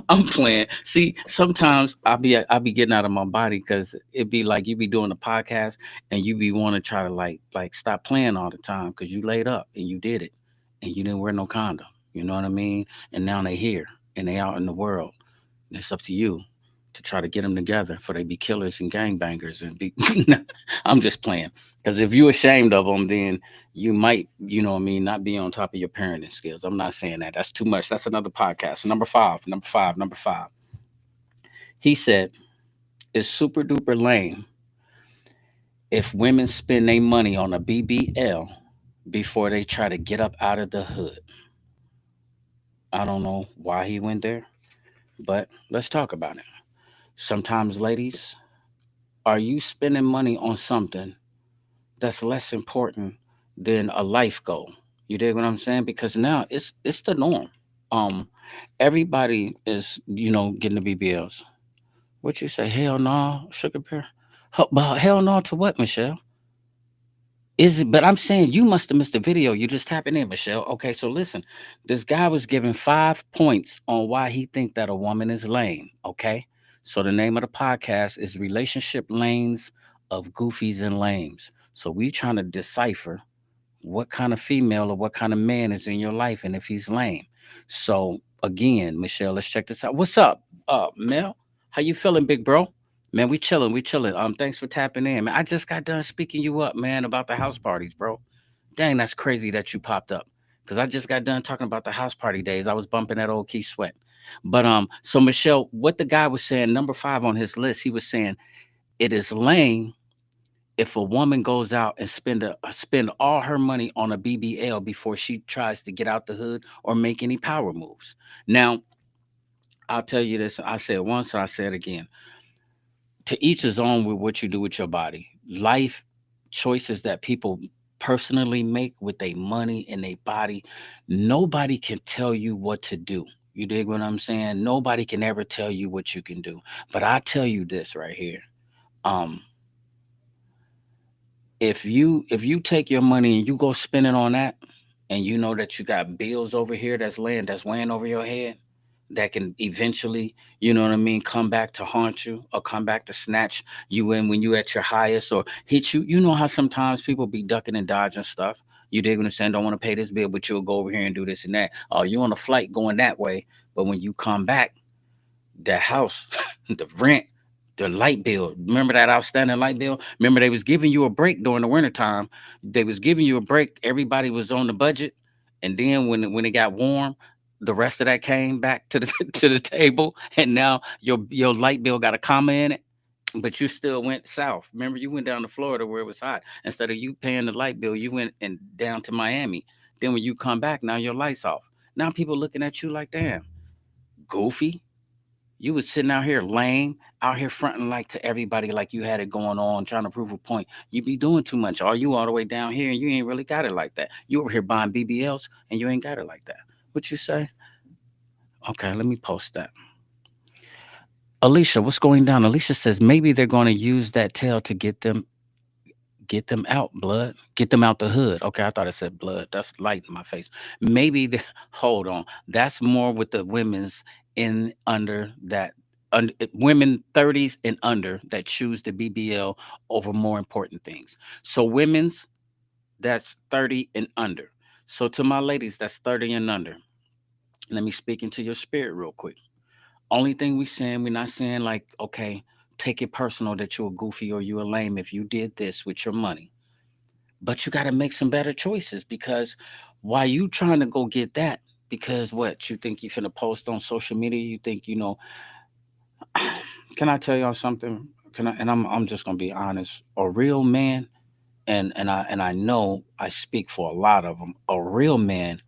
I'm playing. See, sometimes I be getting out of my body because it be like you be doing a podcast and you be want to try to like stop playing all the time because you laid up and you did it and you didn't wear no condom. You know what I mean? And now they here and they out in the world. It's up to you to try to get them together for they be killers and gangbangers and be. I'm just playing because if you ashamed of them, then you might, you know what I mean, not be on top of your parenting skills. I'm not saying that. That's too much. That's another podcast. Number five. Number five. Number five. He said it's super duper lame if women spend their money on a BBL before they try to get up out of the hood. I don't know why he went there, but let's talk about it. Sometimes, ladies, are you spending money on something that's less important than a life goal? You dig what I'm saying? Because now it's the norm. Um, Everybody is, getting the BBLs. What you say? Hell no, Sugar Bear. But hell no to what, Michelle? Is it? But I'm saying you must have missed the video. You just tapping in, Michelle. Okay, so listen, this guy was given 5 points on why he think that a woman is lame. Okay, so the name of the podcast is Relationship Lanes of Goofies and Lames. So we trying to decipher what kind of female or what kind of man is in your life and if he's lame. So again, Michelle, let's check this out. What's up, Mel? How you feeling, big bro? Man, we chilling, we chilling. Thanks for tapping in, man. I just got done speaking you up, man, about the house parties, bro. Dang, that's crazy that you popped up. Cause I just got done talking about the house party days. I was bumping that old Keith Sweat. But so Michelle, what the guy was saying, number 5 on his list, he was saying it is lame if a woman goes out and spend all her money on a BBL before she tries to get out the hood or make any power moves. Now, I'll tell you this. I said it once, and I say it again. To each his own with what you do with your body. Life choices that people personally make with their money and their body. Nobody can tell you what to do. You dig what I'm saying? Nobody can ever tell you what you can do. But I tell you this right here. Um, if you take your money and you go spend it on that, and you know that you got bills over here that's weighing over your head, that can eventually, you know what I mean, come back to haunt you or come back to snatch you in when you at your highest or hit you. You know how sometimes people be ducking and dodging stuff. You dig what I'm saying? Don't want to pay this bill, but you'll go over here and do this and that. Oh, you on a flight going that way, but when you come back, the house, the rent, the light bill. Remember that outstanding light bill? Remember they was giving you a break during the wintertime. They was giving you a break. Everybody was on the budget. And then when it got warm, the rest of that came back to the to the table. And now your light bill got a comma in it. But you still went south. Remember, you went down to Florida where it was hot. Instead of you paying the light bill, you went and down to Miami. Then when you come back, now your lights off. Now people looking at you like, damn, goofy. You was sitting out here lame, out here fronting like to everybody like you had it going on, trying to prove a point. You be doing too much. Or you all the way down here and you ain't really got it like that. You over here buying BBLs and you ain't got it like that. What you say? Okay, let me post that. Alicia, what's going down? Alicia says maybe they're going to use that tail to get them out, blood. Get them out the hood. Okay, I thought it said blood. That's light in my face. Maybe hold on. That's more with the women's in under that women 30s and under that choose the BBL over more important things. So women's that's 30 and under. So to my ladies that's 30 and under, let me speak into your spirit real quick. Only thing we saying, we're not saying like, okay, take it personal that you're a goofy or you a lame if you did this with your money. But you got to make some better choices because while you trying to go get that, because what you think you finna post on social media, you think you know. Can I tell y'all something? Can I? And I'm just gonna be honest. A real man, and I know I speak for a lot of them. A real man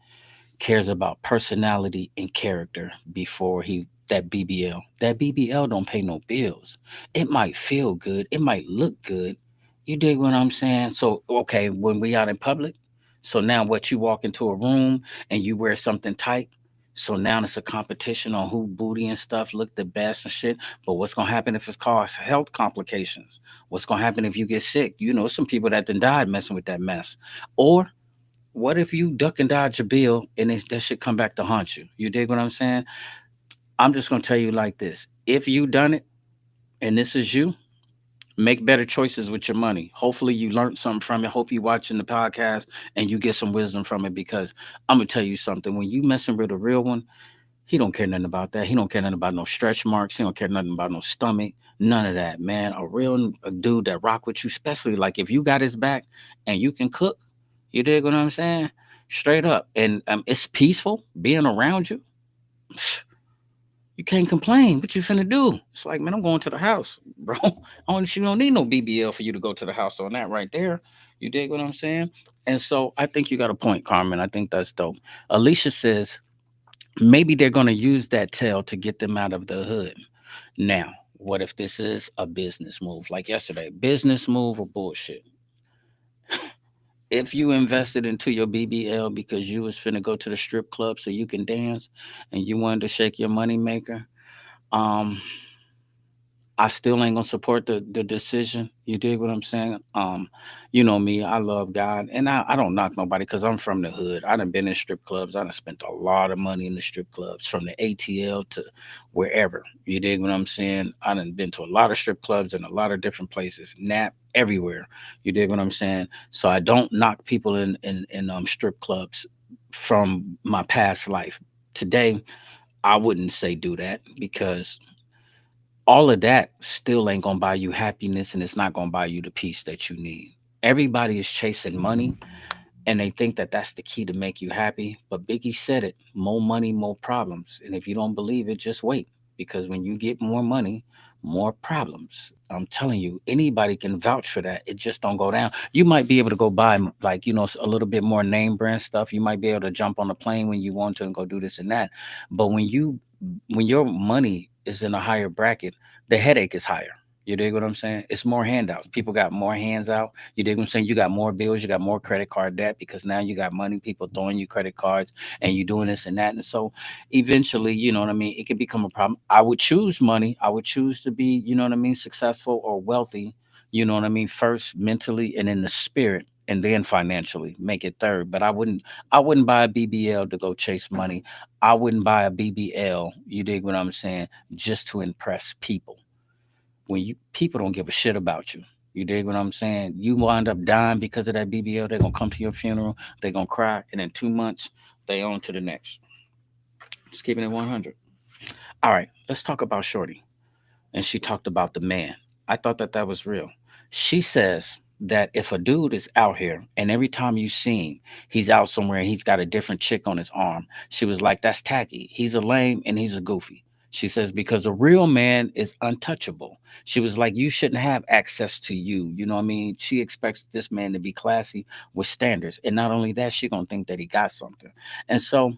cares about personality and character before he that BBL. That BBL don't pay no bills. It might feel good. It might look good. You dig what I'm saying? So okay, when we out in public, so now what you walk into a room and you wear something tight. So now it's a competition on who booty and stuff look the best and shit. But what's gonna happen if it's caused health complications? What's gonna happen if you get sick? You know, some people that then died messing with that mess. Or what if you duck and dodge a bill and that should come back to haunt you? You dig what I'm saying? I'm just gonna tell you like this: if you done it and this is you, make better choices with your money. Hopefully you learned something from it. Hope you watching the podcast and you get some wisdom from it because I'm gonna tell you something. When you messing with a real one, he don't care nothing about that. He don't care nothing about no stretch marks. He don't care nothing about no stomach. None of that, man. A dude that rock with you, especially like if you got his back and you can cook, you dig what I'm saying? Straight up. And it's peaceful being around you. You can't complain. What you finna do? It's like, man, I'm going to the house, bro. You don't need no BBL for you to go to the house on that right there. You dig what I'm saying? And so I think you got a point, Carmen. I think that's dope. Alicia says maybe they're going to use that tail to get them out of the hood. Now, what if this is a business move? Like yesterday, business move or bullshit? If you invested into your BBL because you was finna go to the strip club so you can dance and you wanted to shake your money maker, um, I still ain't gonna support the decision. You dig what I'm saying? You know me, I love God, and I don't knock nobody because I'm from the hood. I done been in strip clubs. I done spent a lot of money in the strip clubs, from the ATL to wherever. You dig what I'm saying? I done been to a lot of strip clubs in a lot of different places, nap everywhere. You dig what I'm saying? So I don't knock people in strip clubs from my past life. Today, I wouldn't say do that because all of that still ain't gonna buy you happiness, and it's not gonna buy you the peace that you need. Everybody is chasing money, and they think that that's the key to make you happy. But Biggie said it: more money, more problems. And if you don't believe it, just wait, because when you get more money, more problems. I'm telling you, anybody can vouch for that. It just don't go down. You might be able to go buy like a little bit more name brand stuff. You might be able to jump on a plane when you want to and go do this and that. But when your money is in a higher bracket, the headache is higher. You dig what I'm saying? It's more handouts. People got more hands out. You dig what I'm saying? You got more bills. You got more credit card debt because now you got money. People throwing you credit cards and you doing this and that. And so eventually, you know what I mean? It could become a problem. I would choose money. I would choose to be, you know what I mean, successful or wealthy, you know what I mean, first mentally and in the spirit. And then financially make it third. But I wouldn't buy a BBL to go chase money. I wouldn't buy a BBL, you dig what I'm saying, just to impress people. When you people don't give a shit about you. You dig what I'm saying? You wind up dying because of that BBL. They're gonna come to your funeral. They're gonna cry, and in 2 months, they on to the next. Just keeping it 100. All right, let's talk about Shorty. And she talked about the man. I thought that that was real. She says that if a dude is out here and every time you see him, he's out somewhere and he's got a different chick on his arm, she was like, that's tacky. He's a lame and he's a goofy. She says, because a real man is untouchable. She was like, you shouldn't have access to you. You know what I mean? She expects this man to be classy with standards. And not only that, she gonna think that he got something. And so,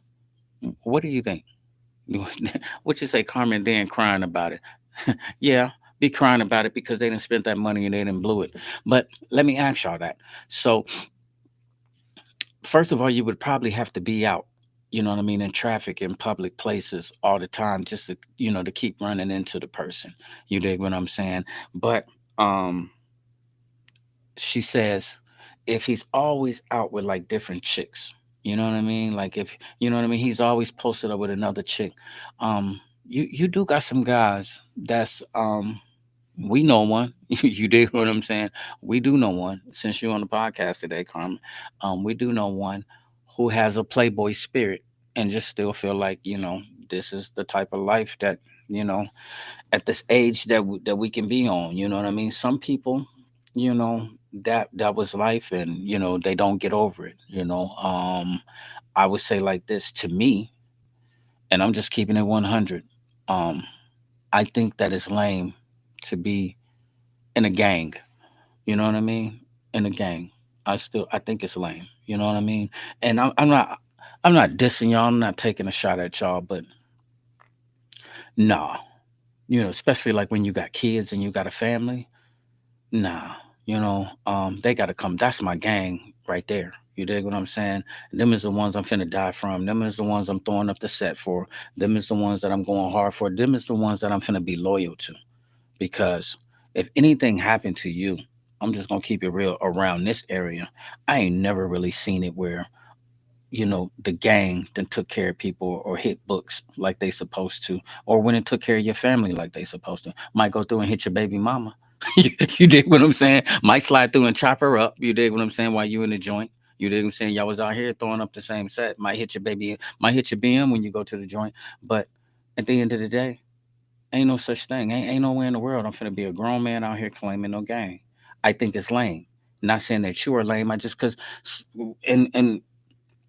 what do you think? What you say, Carmen Dan crying about it? Yeah, be crying about it because they didn't spend that money and they didn't blew it. But let me ask y'all that. So first of all, you would probably have to be out, you know what I mean, in traffic in public places all the time just to, to keep running into the person. You dig what I'm saying? But um she says if he's always out with like different chicks, you know what I mean? Like if you know what I mean, he's always posted up with another chick. You do got some guys that's we know one. You dig what I'm saying? We do know one. Since you're on the podcast today, Carmen, we do know one who has a playboy spirit and just still feel like this is the type of life that you know at this age that we can be on. You know what I mean? Some people, that was life, and they don't get over it. I would say like this to me, and I'm just keeping it 100. Um, I think that it's lame to be in a gang. You know what I mean? In a gang. I think it's lame. You know what I mean? And I'm not dissing y'all. I'm not taking a shot at y'all, but nah. Especially like when you got kids and you got a family. Nah. They gotta come. That's my gang right there. You dig what I'm saying? Them is the ones I'm finna die from. Them is the ones I'm throwing up the set for. Them is the ones that I'm going hard for. Them is the ones that I'm finna be loyal to. Because if anything happened to you, I'm just gonna keep it real around this area. I ain't never really seen it where the gang then took care of people or hit books like they supposed to, or when it took care of your family like they supposed to. Might go through and hit your baby mama. You dig what I'm saying? Might slide through and chop her up. You dig what I'm saying? While you in the joint. You dig what I'm saying? Y'all was out here throwing up the same set. Might hit your baby. Might hit your BM when you go to the joint. But at the end of the day, ain't no such thing. Ain't nowhere in the world I'm finna be a grown man out here claiming no gang. I think it's lame. Not saying that you are lame. I just because, and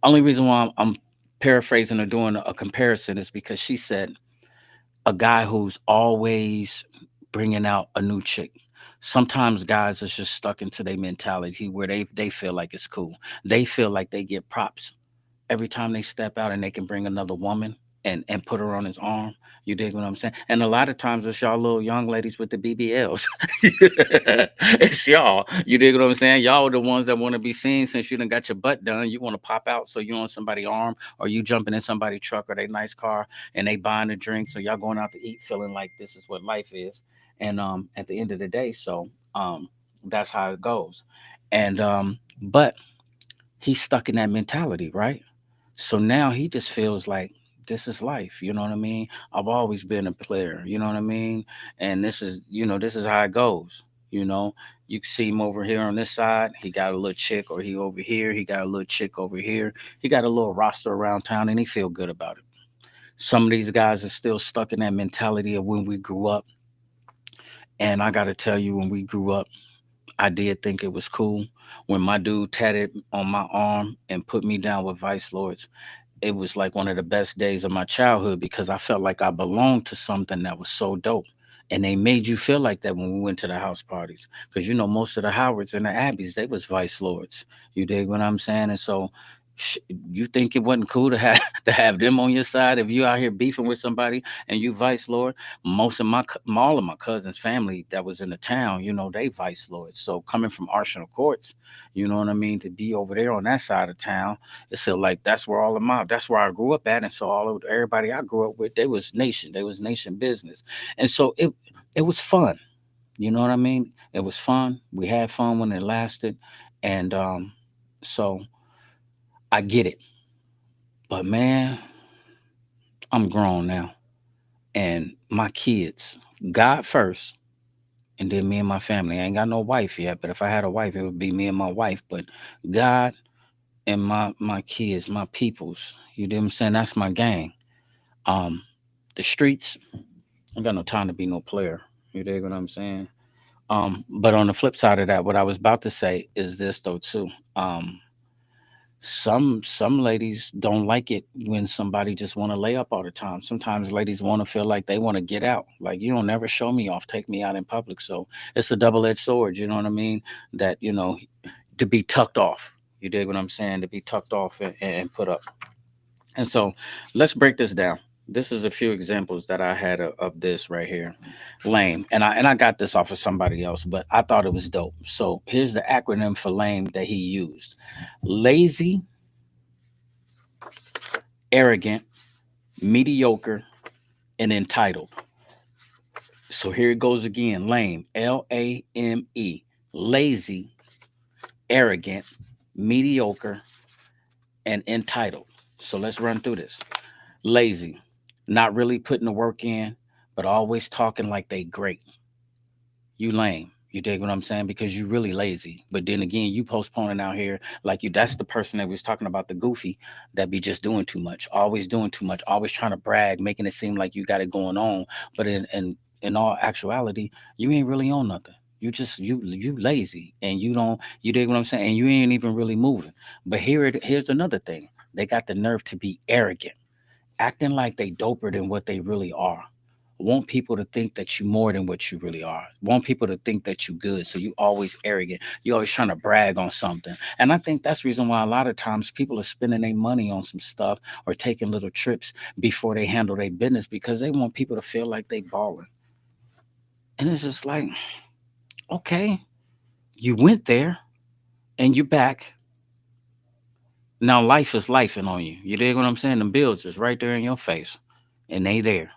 only reason why I'm paraphrasing or doing a comparison is because she said a guy who's always bringing out a new chick. Sometimes guys are just stuck into their mentality where they feel like it's cool. They feel like they get props every time they step out and they can bring another woman and put her on his arm. You dig what I'm saying? And a lot of times it's y'all little young ladies with the BBLs. It's y'all. You dig what I'm saying? Y'all are the ones that want to be seen since you done got your butt done. You want to pop out so you on somebody's arm, or you jumping in somebody's truck or they nice car and they buying a drink. So y'all going out to eat feeling like this is what life is. And at the end of the day, so that's how it goes. And but he's stuck in that mentality, right? So now he just feels like this is life. You know what I mean? I've always been a player. You know what I mean? And this is, this is how it goes. You know, you can see him over here on this side. He got a little chick, or he over here. He got a little chick over here. He got a little roster around town, and he feel good about it. Some of these guys are still stuck in that mentality of when we grew up. And I got to tell you, when we grew up, I did think it was cool. When my dude tatted on my arm and put me down with Vice Lords, it was like one of the best days of my childhood because I felt like I belonged to something that was so dope. And they made you feel like that when we went to the house parties. Because most of the Howards and the Abbeys, they was Vice Lords. You dig what I'm saying? And so you think it wasn't cool to have to have them on your side if you out here beefing with somebody and you Vice Lord? Most of all of my cousins' family that was in the town, they Vice Lords. So coming from Arsenal Courts, you know what I mean, to be over there on that side of town, it's like that's where that's where I grew up at. And so everybody I grew up with, they was nation business. And so it was fun. You know what I mean? It was fun. We had fun when it lasted. And so I get it. But man, I'm grown now. And my kids, God first, and then me and my family. I ain't got no wife yet, but if I had a wife, it would be me and my wife. But God and my kids, my peoples, you know what I'm saying? That's my gang. Um, the streets, I got no time to be no player. You dig what I'm saying? But on the flip side of that, what I was about to say is this though too. Some ladies don't like it when somebody just want to lay up all the time. Sometimes ladies want to feel like they want to get out. Like you don't never show me off, take me out in public. So it's a double-edged sword. You know what I mean? That to be tucked off. You dig what I'm saying? To be tucked off and put up. And so let's break this down. This is a few examples that I had of this right here. Lame. And I got this off of somebody else, but I thought it was dope. So here's the acronym for lame that he used. Lazy, arrogant, mediocre, and entitled. So here it goes again. Lame. Lame. Lazy, arrogant, mediocre, and entitled. So let's run through this. Lazy, not really putting the work in, but always talking like they great. You lame. You dig what I'm saying? Because you really lazy. But then again, you postponing out here like that's the person that was talking about, the goofy that be just doing too much, always doing too much, always trying to brag, making it seem like you got it going on. But in all actuality, you ain't really on nothing. You lazy and you dig what I'm saying? And you ain't even really moving. But here's another thing. They got the nerve to be arrogant, acting like they doper than what they really are. Want people to think that you more than what you really are. Want people to think that you good. So you always arrogant. You always trying to brag on something. And I think that's the reason why a lot of times people are spending their money on some stuff or taking little trips before they handle their business because they want people to feel like they balling. And it's just like, okay, you went there and you're back. Now life is lifing on you. You dig what I'm saying? The bills is right there in your face. And they there.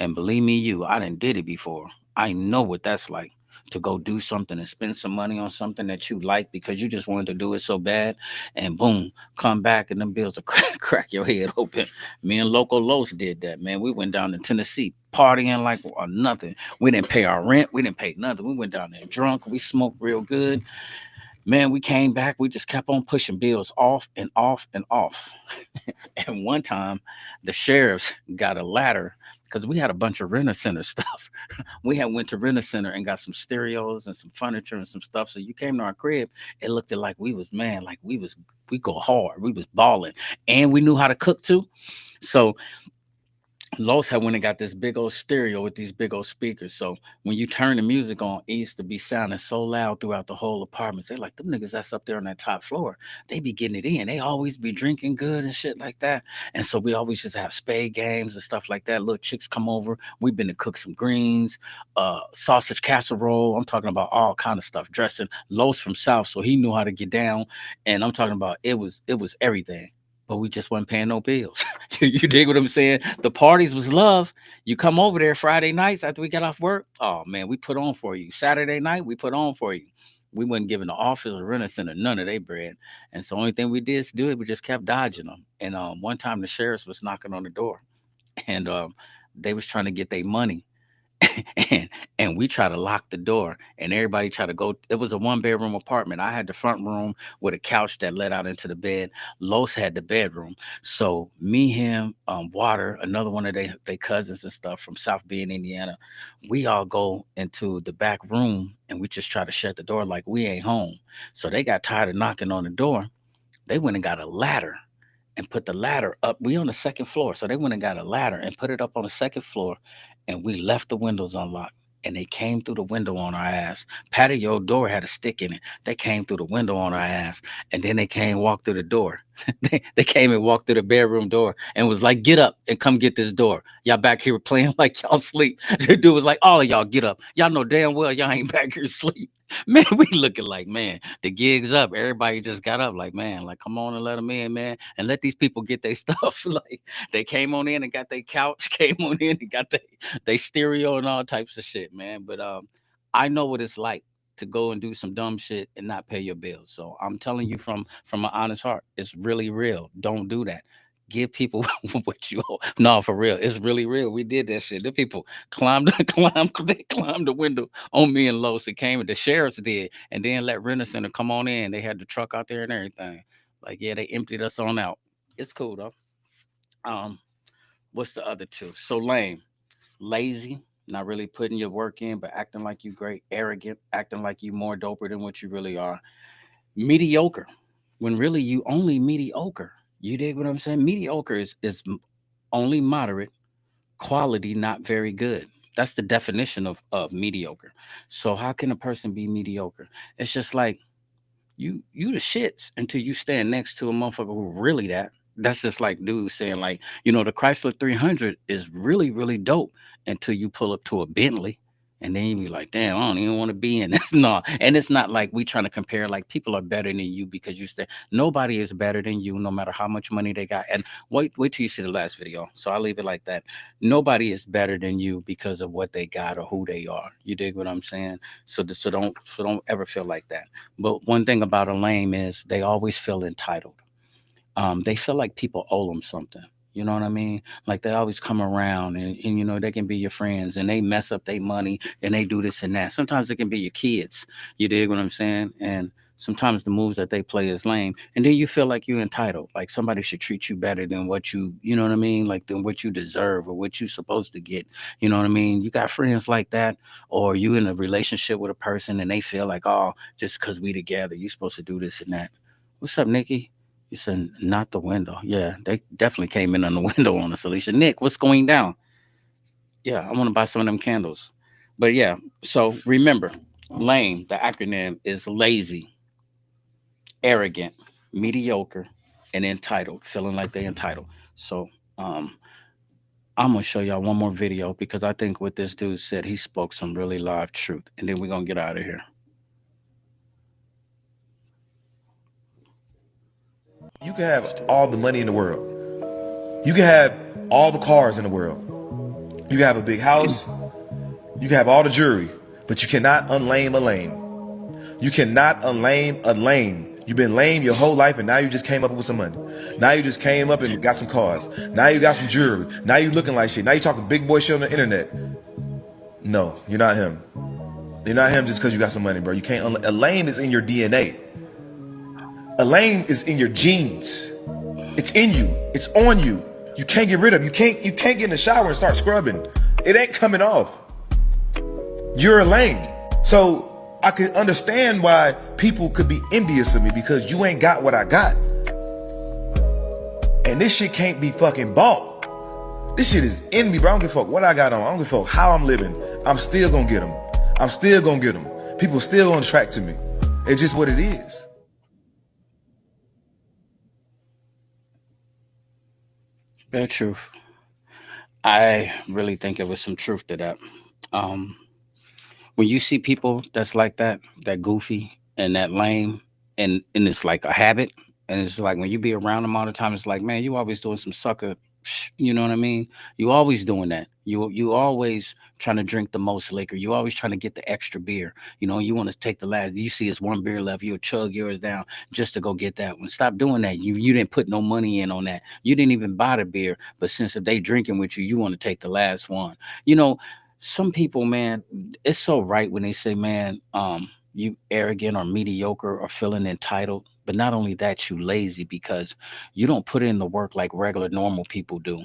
And believe me, I done did it before. I know what that's like to go do something and spend some money on something that you like because you just wanted to do it so bad. And boom, come back and them bills will crack your head open. Me and Local Los did that, man. We went down to Tennessee partying like nothing. We didn't pay our rent. We didn't pay nothing. We went down there drunk. We smoked real good. Man, we came back. We just kept on pushing bills off and off and off. And one time, the sheriffs got a ladder because we had a bunch of renter center stuff. We had went to renter center and got some stereos and some furniture and some stuff. So you came to our crib, it looked like we was we go hard. We was balling, and we knew how to cook too. So Los had went and got this big old stereo with these big old speakers. So when you turn the music on, it used to be sounding so loud throughout the whole apartment. They like them niggas that's up there on that top floor. They be getting it in. They always be drinking good and shit like that. And so we always just have spade games and stuff like that. Little chicks come over. We've been to cook some greens, sausage casserole. I'm talking about all kind of stuff. Dressing. Los from South, so he knew how to get down. And I'm talking about it was everything. but we just wasn't paying no bills. You dig what I'm saying? The parties was love. You come over there Friday nights after we got off work. Oh man, we put on for you. Saturday night, we put on for you. We wasn't giving the office or rent center none of their bread. And so only thing we did is do it, we just kept dodging them. And one time the sheriffs was knocking on the door and they was trying to get their money. and and we try to lock the door and everybody try to go. It was a 1 bedroom apartment. I had the front room with a couch that led out into the bed. Los had the bedroom. So me, him, Water, another one of they cousins and stuff from South Bend, Indiana, we all go into the back room and we just try to shut the door like we ain't home. So they got tired of knocking on the door. They went and got a ladder and put the ladder up. We on the second floor. So they went and got a ladder and put it up on the second floor. And we left the windows unlocked. And they came through the window on our ass. Patio door had a stick in it. They came through the window on our ass. And then they came walk through the door. They came and walked through the bedroom door and was like, get up and come get this door. Y'all back here playing like y'all sleep. The dude was like, all of y'all get up. Y'all know damn well y'all ain't back here sleep. Man, we looking like, man, the gig's up. Everybody just got up like, man, like, come on and let them in, man. And let these people get their stuff. Like, they came on in and got their couch, came on in and got they stereo and all types of shit, man. But I know what it's like to go and do some dumb shit and not pay your bills. So I'm telling you from an honest heart, it's really real. Don't do that. Give people what you owe. No, for real. It's really real. We did that shit. The people they climbed the window on me and Los. It came and the sheriffs did, and then let Renter Center come on in. They had the truck out there and everything. Like, yeah, they emptied us on out. It's cool though. Um, what's the other two? So lame, lazy, not really putting your work in, but acting like you great, arrogant, acting like you more doper than what you really are. Mediocre, when really you only mediocre. You dig what I'm saying? Mediocre is only moderate, quality not very good. That's the definition of mediocre. So how can a person be mediocre? It's just like you the shits until you stand next to a motherfucker who really that. That's just like dude saying like, the Chrysler 300 is really, really dope until you pull up to a Bentley. And then you be like, damn, I don't even want to be in this. No. And it's not like we trying to compare like people are better than you because you stay. Nobody is better than you, no matter how much money they got. And wait till you see the last video. So I'll leave it like that. Nobody is better than you because of what they got or who they are. You dig what I'm saying? So don't ever feel like that. But one thing about a lame is they always feel entitled. They feel like people owe them something. You know what I mean? Like they always come around and they can be your friends and they mess up their money and they do this and that. Sometimes it can be your kids. You dig what I'm saying? And sometimes the moves that they play is lame. And then you feel like you're entitled. Like somebody should treat you better than what you know what I mean? Like than what you deserve or what you're supposed to get. You know what I mean? You got friends like that, or you in a relationship with a person and they feel like, oh, just because we together, you're supposed to do this and that. What's up, Nikki? You said not the window. Yeah, they definitely came in on the window on us, Alicia. Nick, what's going down? Yeah, I want to buy some of them candles. But yeah, so remember, lame, the acronym is lazy, arrogant, mediocre, and entitled, feeling like they entitled. So I'm gonna show y'all one more video because I think what this dude said, he spoke some really live truth. And then we're gonna get out of here. You can have all the money in the world. You can have all the cars in the world. You can have a big house. You can have all the jewelry, but you cannot unlame a lame. You cannot unlame a lame. You've been lame your whole life and now you just came up with some money. Now you just came up and got some cars. Now you got some jewelry. Now you looking like shit. Now you talking big boy shit on the internet. No, you're not him. You're not him just because you got some money, bro. You can't. A lame is in your DNA. A lame is in your genes. It's in you. It's on you. You can't get rid of it. You can't get in the shower and start scrubbing. It ain't coming off. You're a lame. So I can understand why people could be envious of me because you ain't got what I got. And this shit can't be fucking bought. This shit is in me, bro. I don't give a fuck what I got on. I don't give a fuck how I'm living. I'm still gonna get them. I'm still gonna get them. People still on track to me. It's just what it is. Bare truth. I really think it was some truth to that. Um, when you see people that's like that goofy and that lame, and it's like a habit, And it's like when you be around them all the time, it's like, man, you always doing some sucker, you know what I mean? You always doing that. You always trying to drink the most liquor. You always trying to get the extra beer. You know, you want to take the last. You see, it's one beer left. You'll chug yours down just to go get that one. Stop doing that. You didn't put no money in on that. You didn't even buy the beer. But since if they drinking with you, you want to take the last one. You know, some people, man, it's so right when they say, man, you arrogant or mediocre or feeling entitled. But not only that, you lazy because you don't put in the work like regular normal people do,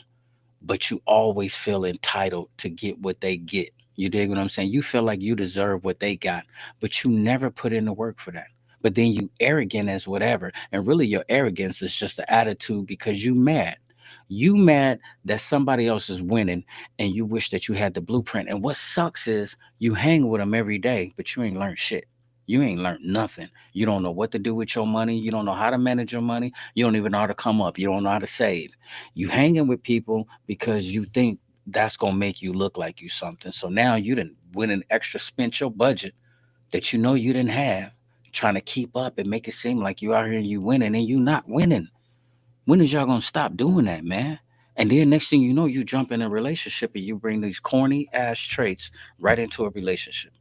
but you always feel entitled to get what they get. You dig what I'm saying? You feel like you deserve what they got, but you never put in the work for that. But then you arrogant as whatever. And really your arrogance is just an attitude because you mad. You mad that somebody else is winning and you wish that you had the blueprint. And what sucks is you hang with them every day, but you ain't learned shit. You ain't learned nothing. You don't know what to do with your money. You don't know how to manage your money. You don't even know how to come up. You don't know how to save. You hanging with people because you think that's gonna make you look like you something. So now you didn't win an extra spent your budget that you know you didn't have, trying to keep up and make it seem like you out here and you winning and you not winning. When is y'all gonna stop doing that, man? And then next thing you know, you jump in a relationship and you bring these corny ass traits right into a relationship.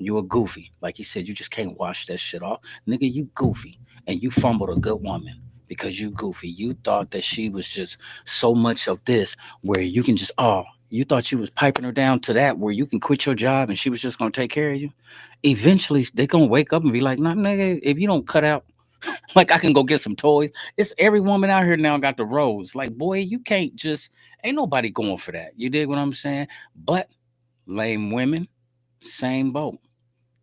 You a goofy. Like he said, you just can't wash that shit off. Nigga, you goofy. And you fumbled a good woman because you goofy. You thought that she was just so much of this where you can just, oh, you thought you was piping her down to that where you can quit your job and she was just gonna take care of you. Eventually they gonna wake up and be like, nah, nigga, if you don't cut out, like I can go get some toys. It's every woman out here now got the rose. Like, boy, you can't just ain't nobody going for that. You dig what I'm saying? But lame women, same boat.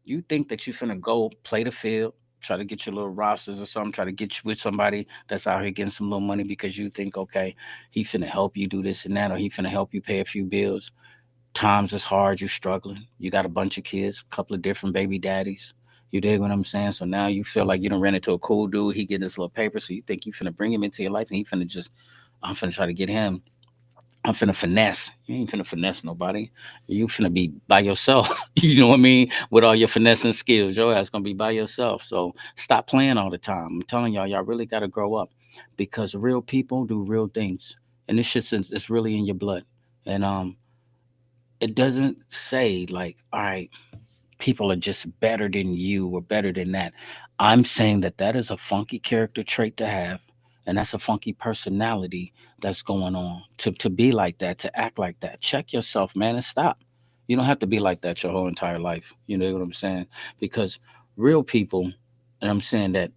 You think that you finna go play the field, try to get your little rosters or something, try to get you with somebody that's out here getting some little money because you think, okay, he finna help you do this and that, or he finna help you pay a few bills. Times is hard, you struggling. You got a bunch of kids, a couple of different baby daddies. You dig what I'm saying? So now you feel like you done ran into a cool dude, he getting this little paper, so you think you finna bring him into your life and he finna just, I'm finna try to get him. I'm finna finesse. You ain't finna finesse nobody. You finna be by yourself. You know what I mean? With all your finessing skills, your ass gonna be by yourself. So stop playing all the time. I'm telling y'all, y'all really gotta grow up because real people do real things, and this shit it's really in your blood. And it doesn't say like, all right, people are just better than you or better than that. I'm saying that that is a funky character trait to have, and that's a funky personality that's going on to be like that, to act like that. Check yourself, man, and stop. You don't have to be like that your whole entire life. You know what I'm saying? Because real people, and I'm saying that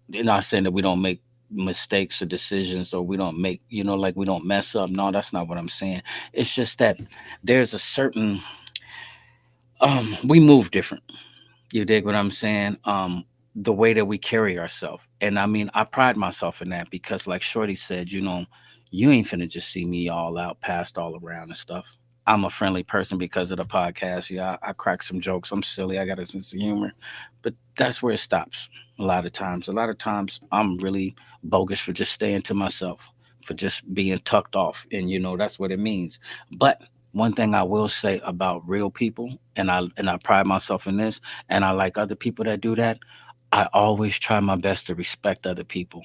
they're not saying that we don't make mistakes or decisions or we don't make, like we don't mess up. No, that's not what I'm saying. It's just that there's a certain we move different. You dig what I'm saying? The way that we carry ourselves. And I mean, I pride myself in that because, like Shorty said, you ain't finna just see me all out, passed all around and stuff. I'm a friendly person because of the podcast. Yeah, I crack some jokes. I'm silly. I got a sense of humor. But that's where it stops a lot of times. A lot of times I'm really bogus for just staying to myself, for just being tucked off. And, that's what it means. But one thing I will say about real people, and I pride myself in this, and I like other people that do that. I always try my best to respect other people.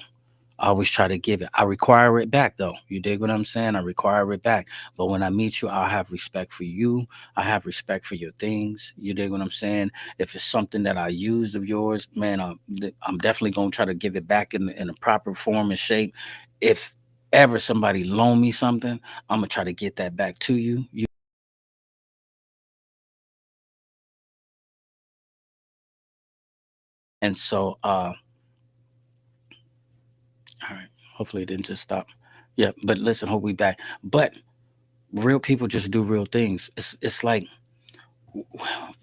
I always try to give it. I require it back though. You dig what I'm saying? I require it back. But when I meet you, I'll have respect for you. I have respect for your things. You dig what I'm saying? If it's something that I used of yours, man, I'm definitely gonna try to give it back in a proper form and shape. If ever somebody loan me something, I'm gonna try to get that back to you. And so, all right. Hopefully it didn't just stop. Yeah, but listen, hope we back. But real people just do real things. It's like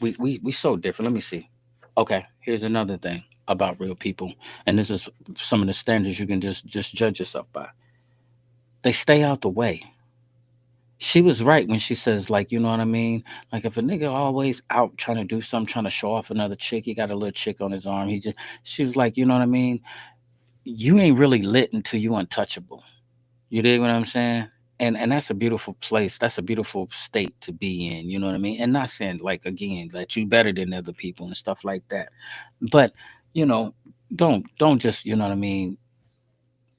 we so different. Let me see. Okay, here's another thing about real people, and this is some of the standards you can just judge yourself by. They stay out the way. She was right when she says, like, you know what I mean? Like, if a nigga always out trying to do something, trying to show off another chick, he got a little chick on his arm. She was like, you know what I mean? You ain't really lit until you untouchable. You dig what I'm saying? And that's a beautiful place. That's a beautiful state to be in. You know what I mean? And not saying like again that you better than other people and stuff like that. But you know, don't just, you know what I mean,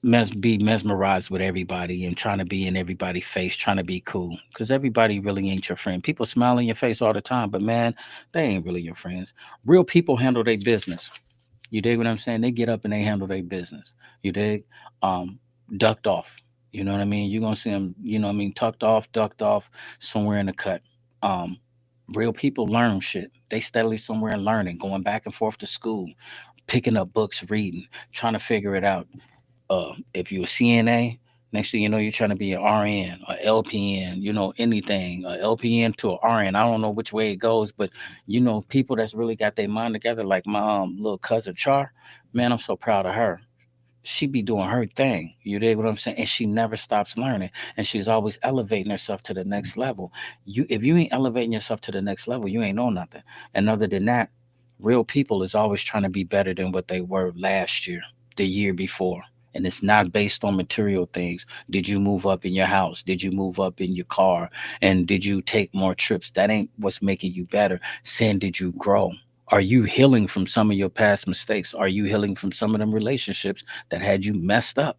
be mesmerized with everybody and trying to be in everybody's face, trying to be cool. Because everybody really ain't your friend. People smile in your face all the time, but man, they ain't really your friends. Real people handle their business. You dig what I'm saying? They get up and they handle their business. You dig? Um, Ducked off. You know what I mean? You're gonna see them, you know what I mean, tucked off, ducked off, somewhere in the cut. Um, Real people learn shit. They steadily somewhere learning, going back and forth to school, picking up books, reading, trying to figure it out. If you're a CNA, next thing you know, you're trying to be an RN or LPN, you know, anything, a LPN to a RN. I don't know which way it goes, but you know, people that's really got their mind together, like my little cousin Char, man, I'm so proud of her. She be doing her thing. You dig what I'm saying? And she never stops learning. And she's always elevating herself to the next level. If you ain't elevating yourself to the next level, you ain't know nothing. And other than that, real people is always trying to be better than what they were last year, the year before. And it's not based on material things. Did you move up in your house? Did you move up in your car? And did you take more trips? That ain't what's making you better. Saying, did you grow? Are you healing from some of your past mistakes? Are you healing from some of them relationships that had you messed up?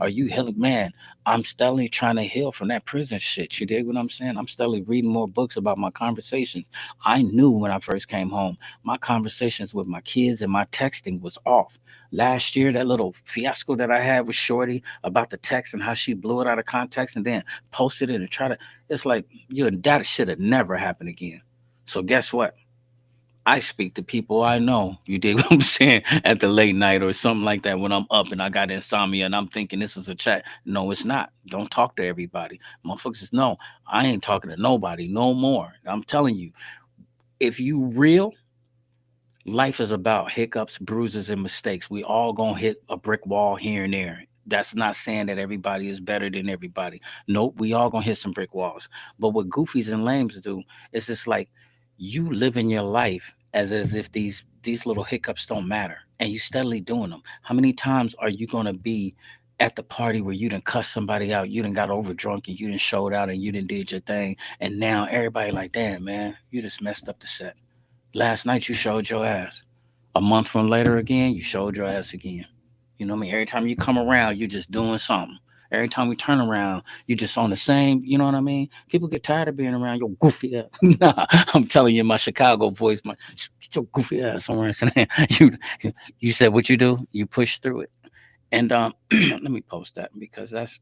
Are you healing? Man, I'm steadily trying to heal from that prison shit. You dig what I'm saying? I'm steadily reading more books about my conversations. I knew when I first came home, my conversations with my kids and my texting was off. Last year, that little fiasco that I had with Shorty about the text and how she blew it out of context and then posted it and tried to, it's like, that should have never happened again. So guess what? I speak to people I know. You dig what I'm saying? At the late night or something like that when I'm up and I got insomnia and I'm thinking this is a chat. No, it's not. Don't talk to everybody. Motherfuckers just no. I ain't talking to nobody no more. I'm telling you, if you real, life is about hiccups, bruises, and mistakes. We all gonna hit a brick wall here and there. That's not saying that everybody is better than everybody. Nope, we all gonna hit some brick walls. But what goofies and lames do is just like you living your life as if these little hiccups don't matter, and you steadily doing them. How many times are you gonna be at the party where you done cuss somebody out, you done got over drunk, and you done showed out, and you done did your thing, and now everybody like, damn man, you just messed up the set. Last night you showed your ass. A month from later again, you showed your ass again. You know what I mean? Every time you come around, you just doing something. Every time we turn around, you just on the same. You know what I mean? People get tired of being around your goofy ass. Nah, I'm telling you, my Chicago voice, get your goofy ass somewhere. You, you said what you do. You push through it. And let me post that because that's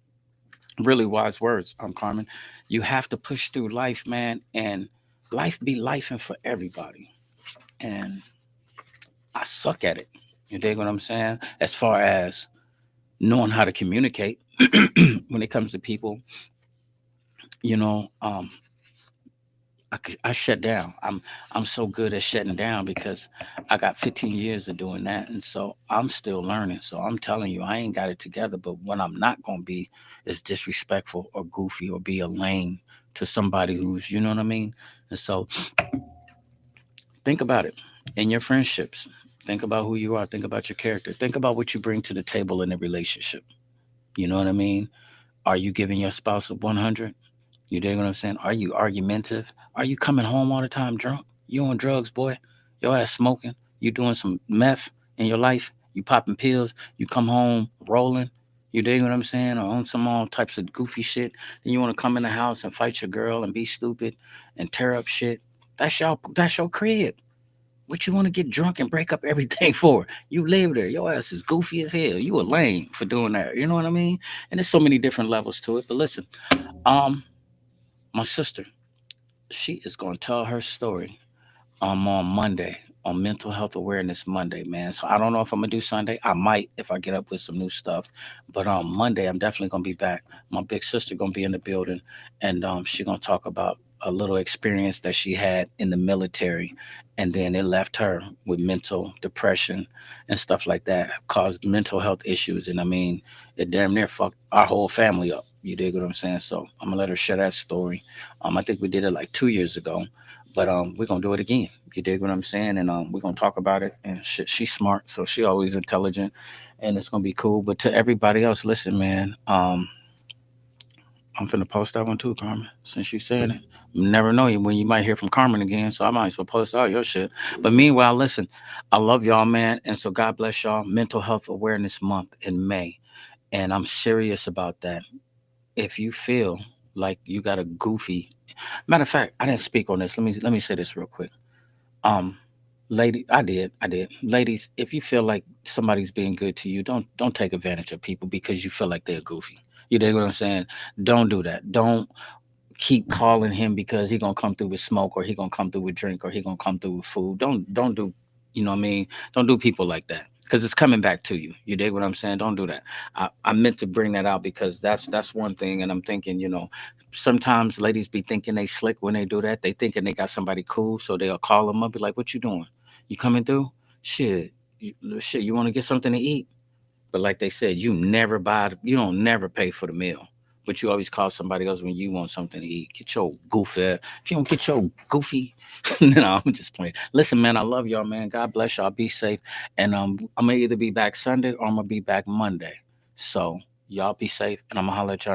really wise words. Carmen. You have to push through life, man, and life be life and for everybody. And I suck at it. You dig what I'm saying? As far as knowing how to communicate when it comes to people, you know, I shut down. I'm so good at shutting down because I got 15 years of doing that, and so I'm still learning. So I'm telling you, I ain't got it together. But what I'm not gonna be is disrespectful or goofy or be a lame to somebody who's, you know what I mean. And so think about it in your friendships. Think about who you are. Think about your character. Think about what you bring to the table in a relationship. You know what I mean? Are you giving your spouse a 100? You dig what I'm saying? Are you argumentative? Are you coming home all the time drunk? You on drugs, boy? Your ass smoking? You doing some meth in your life? You popping pills? You come home rolling? You dig what I'm saying? Or on some all types of goofy shit? Then you want to come in the house and fight your girl and be stupid and tear up shit? That's your crib. What you want to get drunk and break up everything for? You live there. Your ass is goofy as hell. You a lame for doing that. You know what I mean? And there's so many different levels to it. But listen, um, my sister, she is gonna tell her story on Monday on Mental Health Awareness Monday, man. So I don't know if I'm gonna do Sunday. I might if I get up with some new stuff. But on Monday, I'm definitely gonna be back. My big sister gonna be in the building, and she gonna talk about a little experience that she had in the military, and then it left her with mental depression and stuff like that, caused mental health issues, and I mean, it damn near fucked our whole family up. You dig what I'm saying? So I'm gonna let her share that story. I think we did it like 2 years ago, but we're gonna do it again. You dig what I'm saying? And we're gonna talk about it. And she's smart, so she always intelligent, and it's gonna be cool. But to everybody else, listen, man. I'm finna post that one too, Carmen. Since you said it, you never know when you might hear from Carmen again. So I might as well post all your shit. But meanwhile, listen, I love y'all, man, and so God bless y'all. Mental Health Awareness Month in May. And I'm serious about that. If you feel like you got a goofy, matter of fact, I didn't speak on this. Let me say this real quick. Um, I did. Ladies, if you feel like somebody's being good to you, don't take advantage of people because you feel like they're goofy. You dig what I'm saying? Don't do that. Don't keep calling him because he gonna come through with smoke, or he gonna come through with drink, or he gonna come through with food. Don't do, you know what I mean? Don't do people like that because it's coming back to you. You dig what I'm saying? Don't do that. I meant to bring that out because that's one thing, and I'm thinking, sometimes ladies be thinking they slick when they do that. They thinking they got somebody cool, so they'll call them up, be like, "What you doing? You coming through? Shit, shit. You want to get something to eat?" But like they said, you don't never pay for the meal. But you always call somebody else when you want something to eat. Get your goofy. If you don't get your goofy, no, I'm just playing. Listen, man, I love y'all, man. God bless y'all. Be safe. And I'm gonna either be back Sunday or I'm gonna be back Monday. So y'all be safe, and I'm gonna holler at y'all.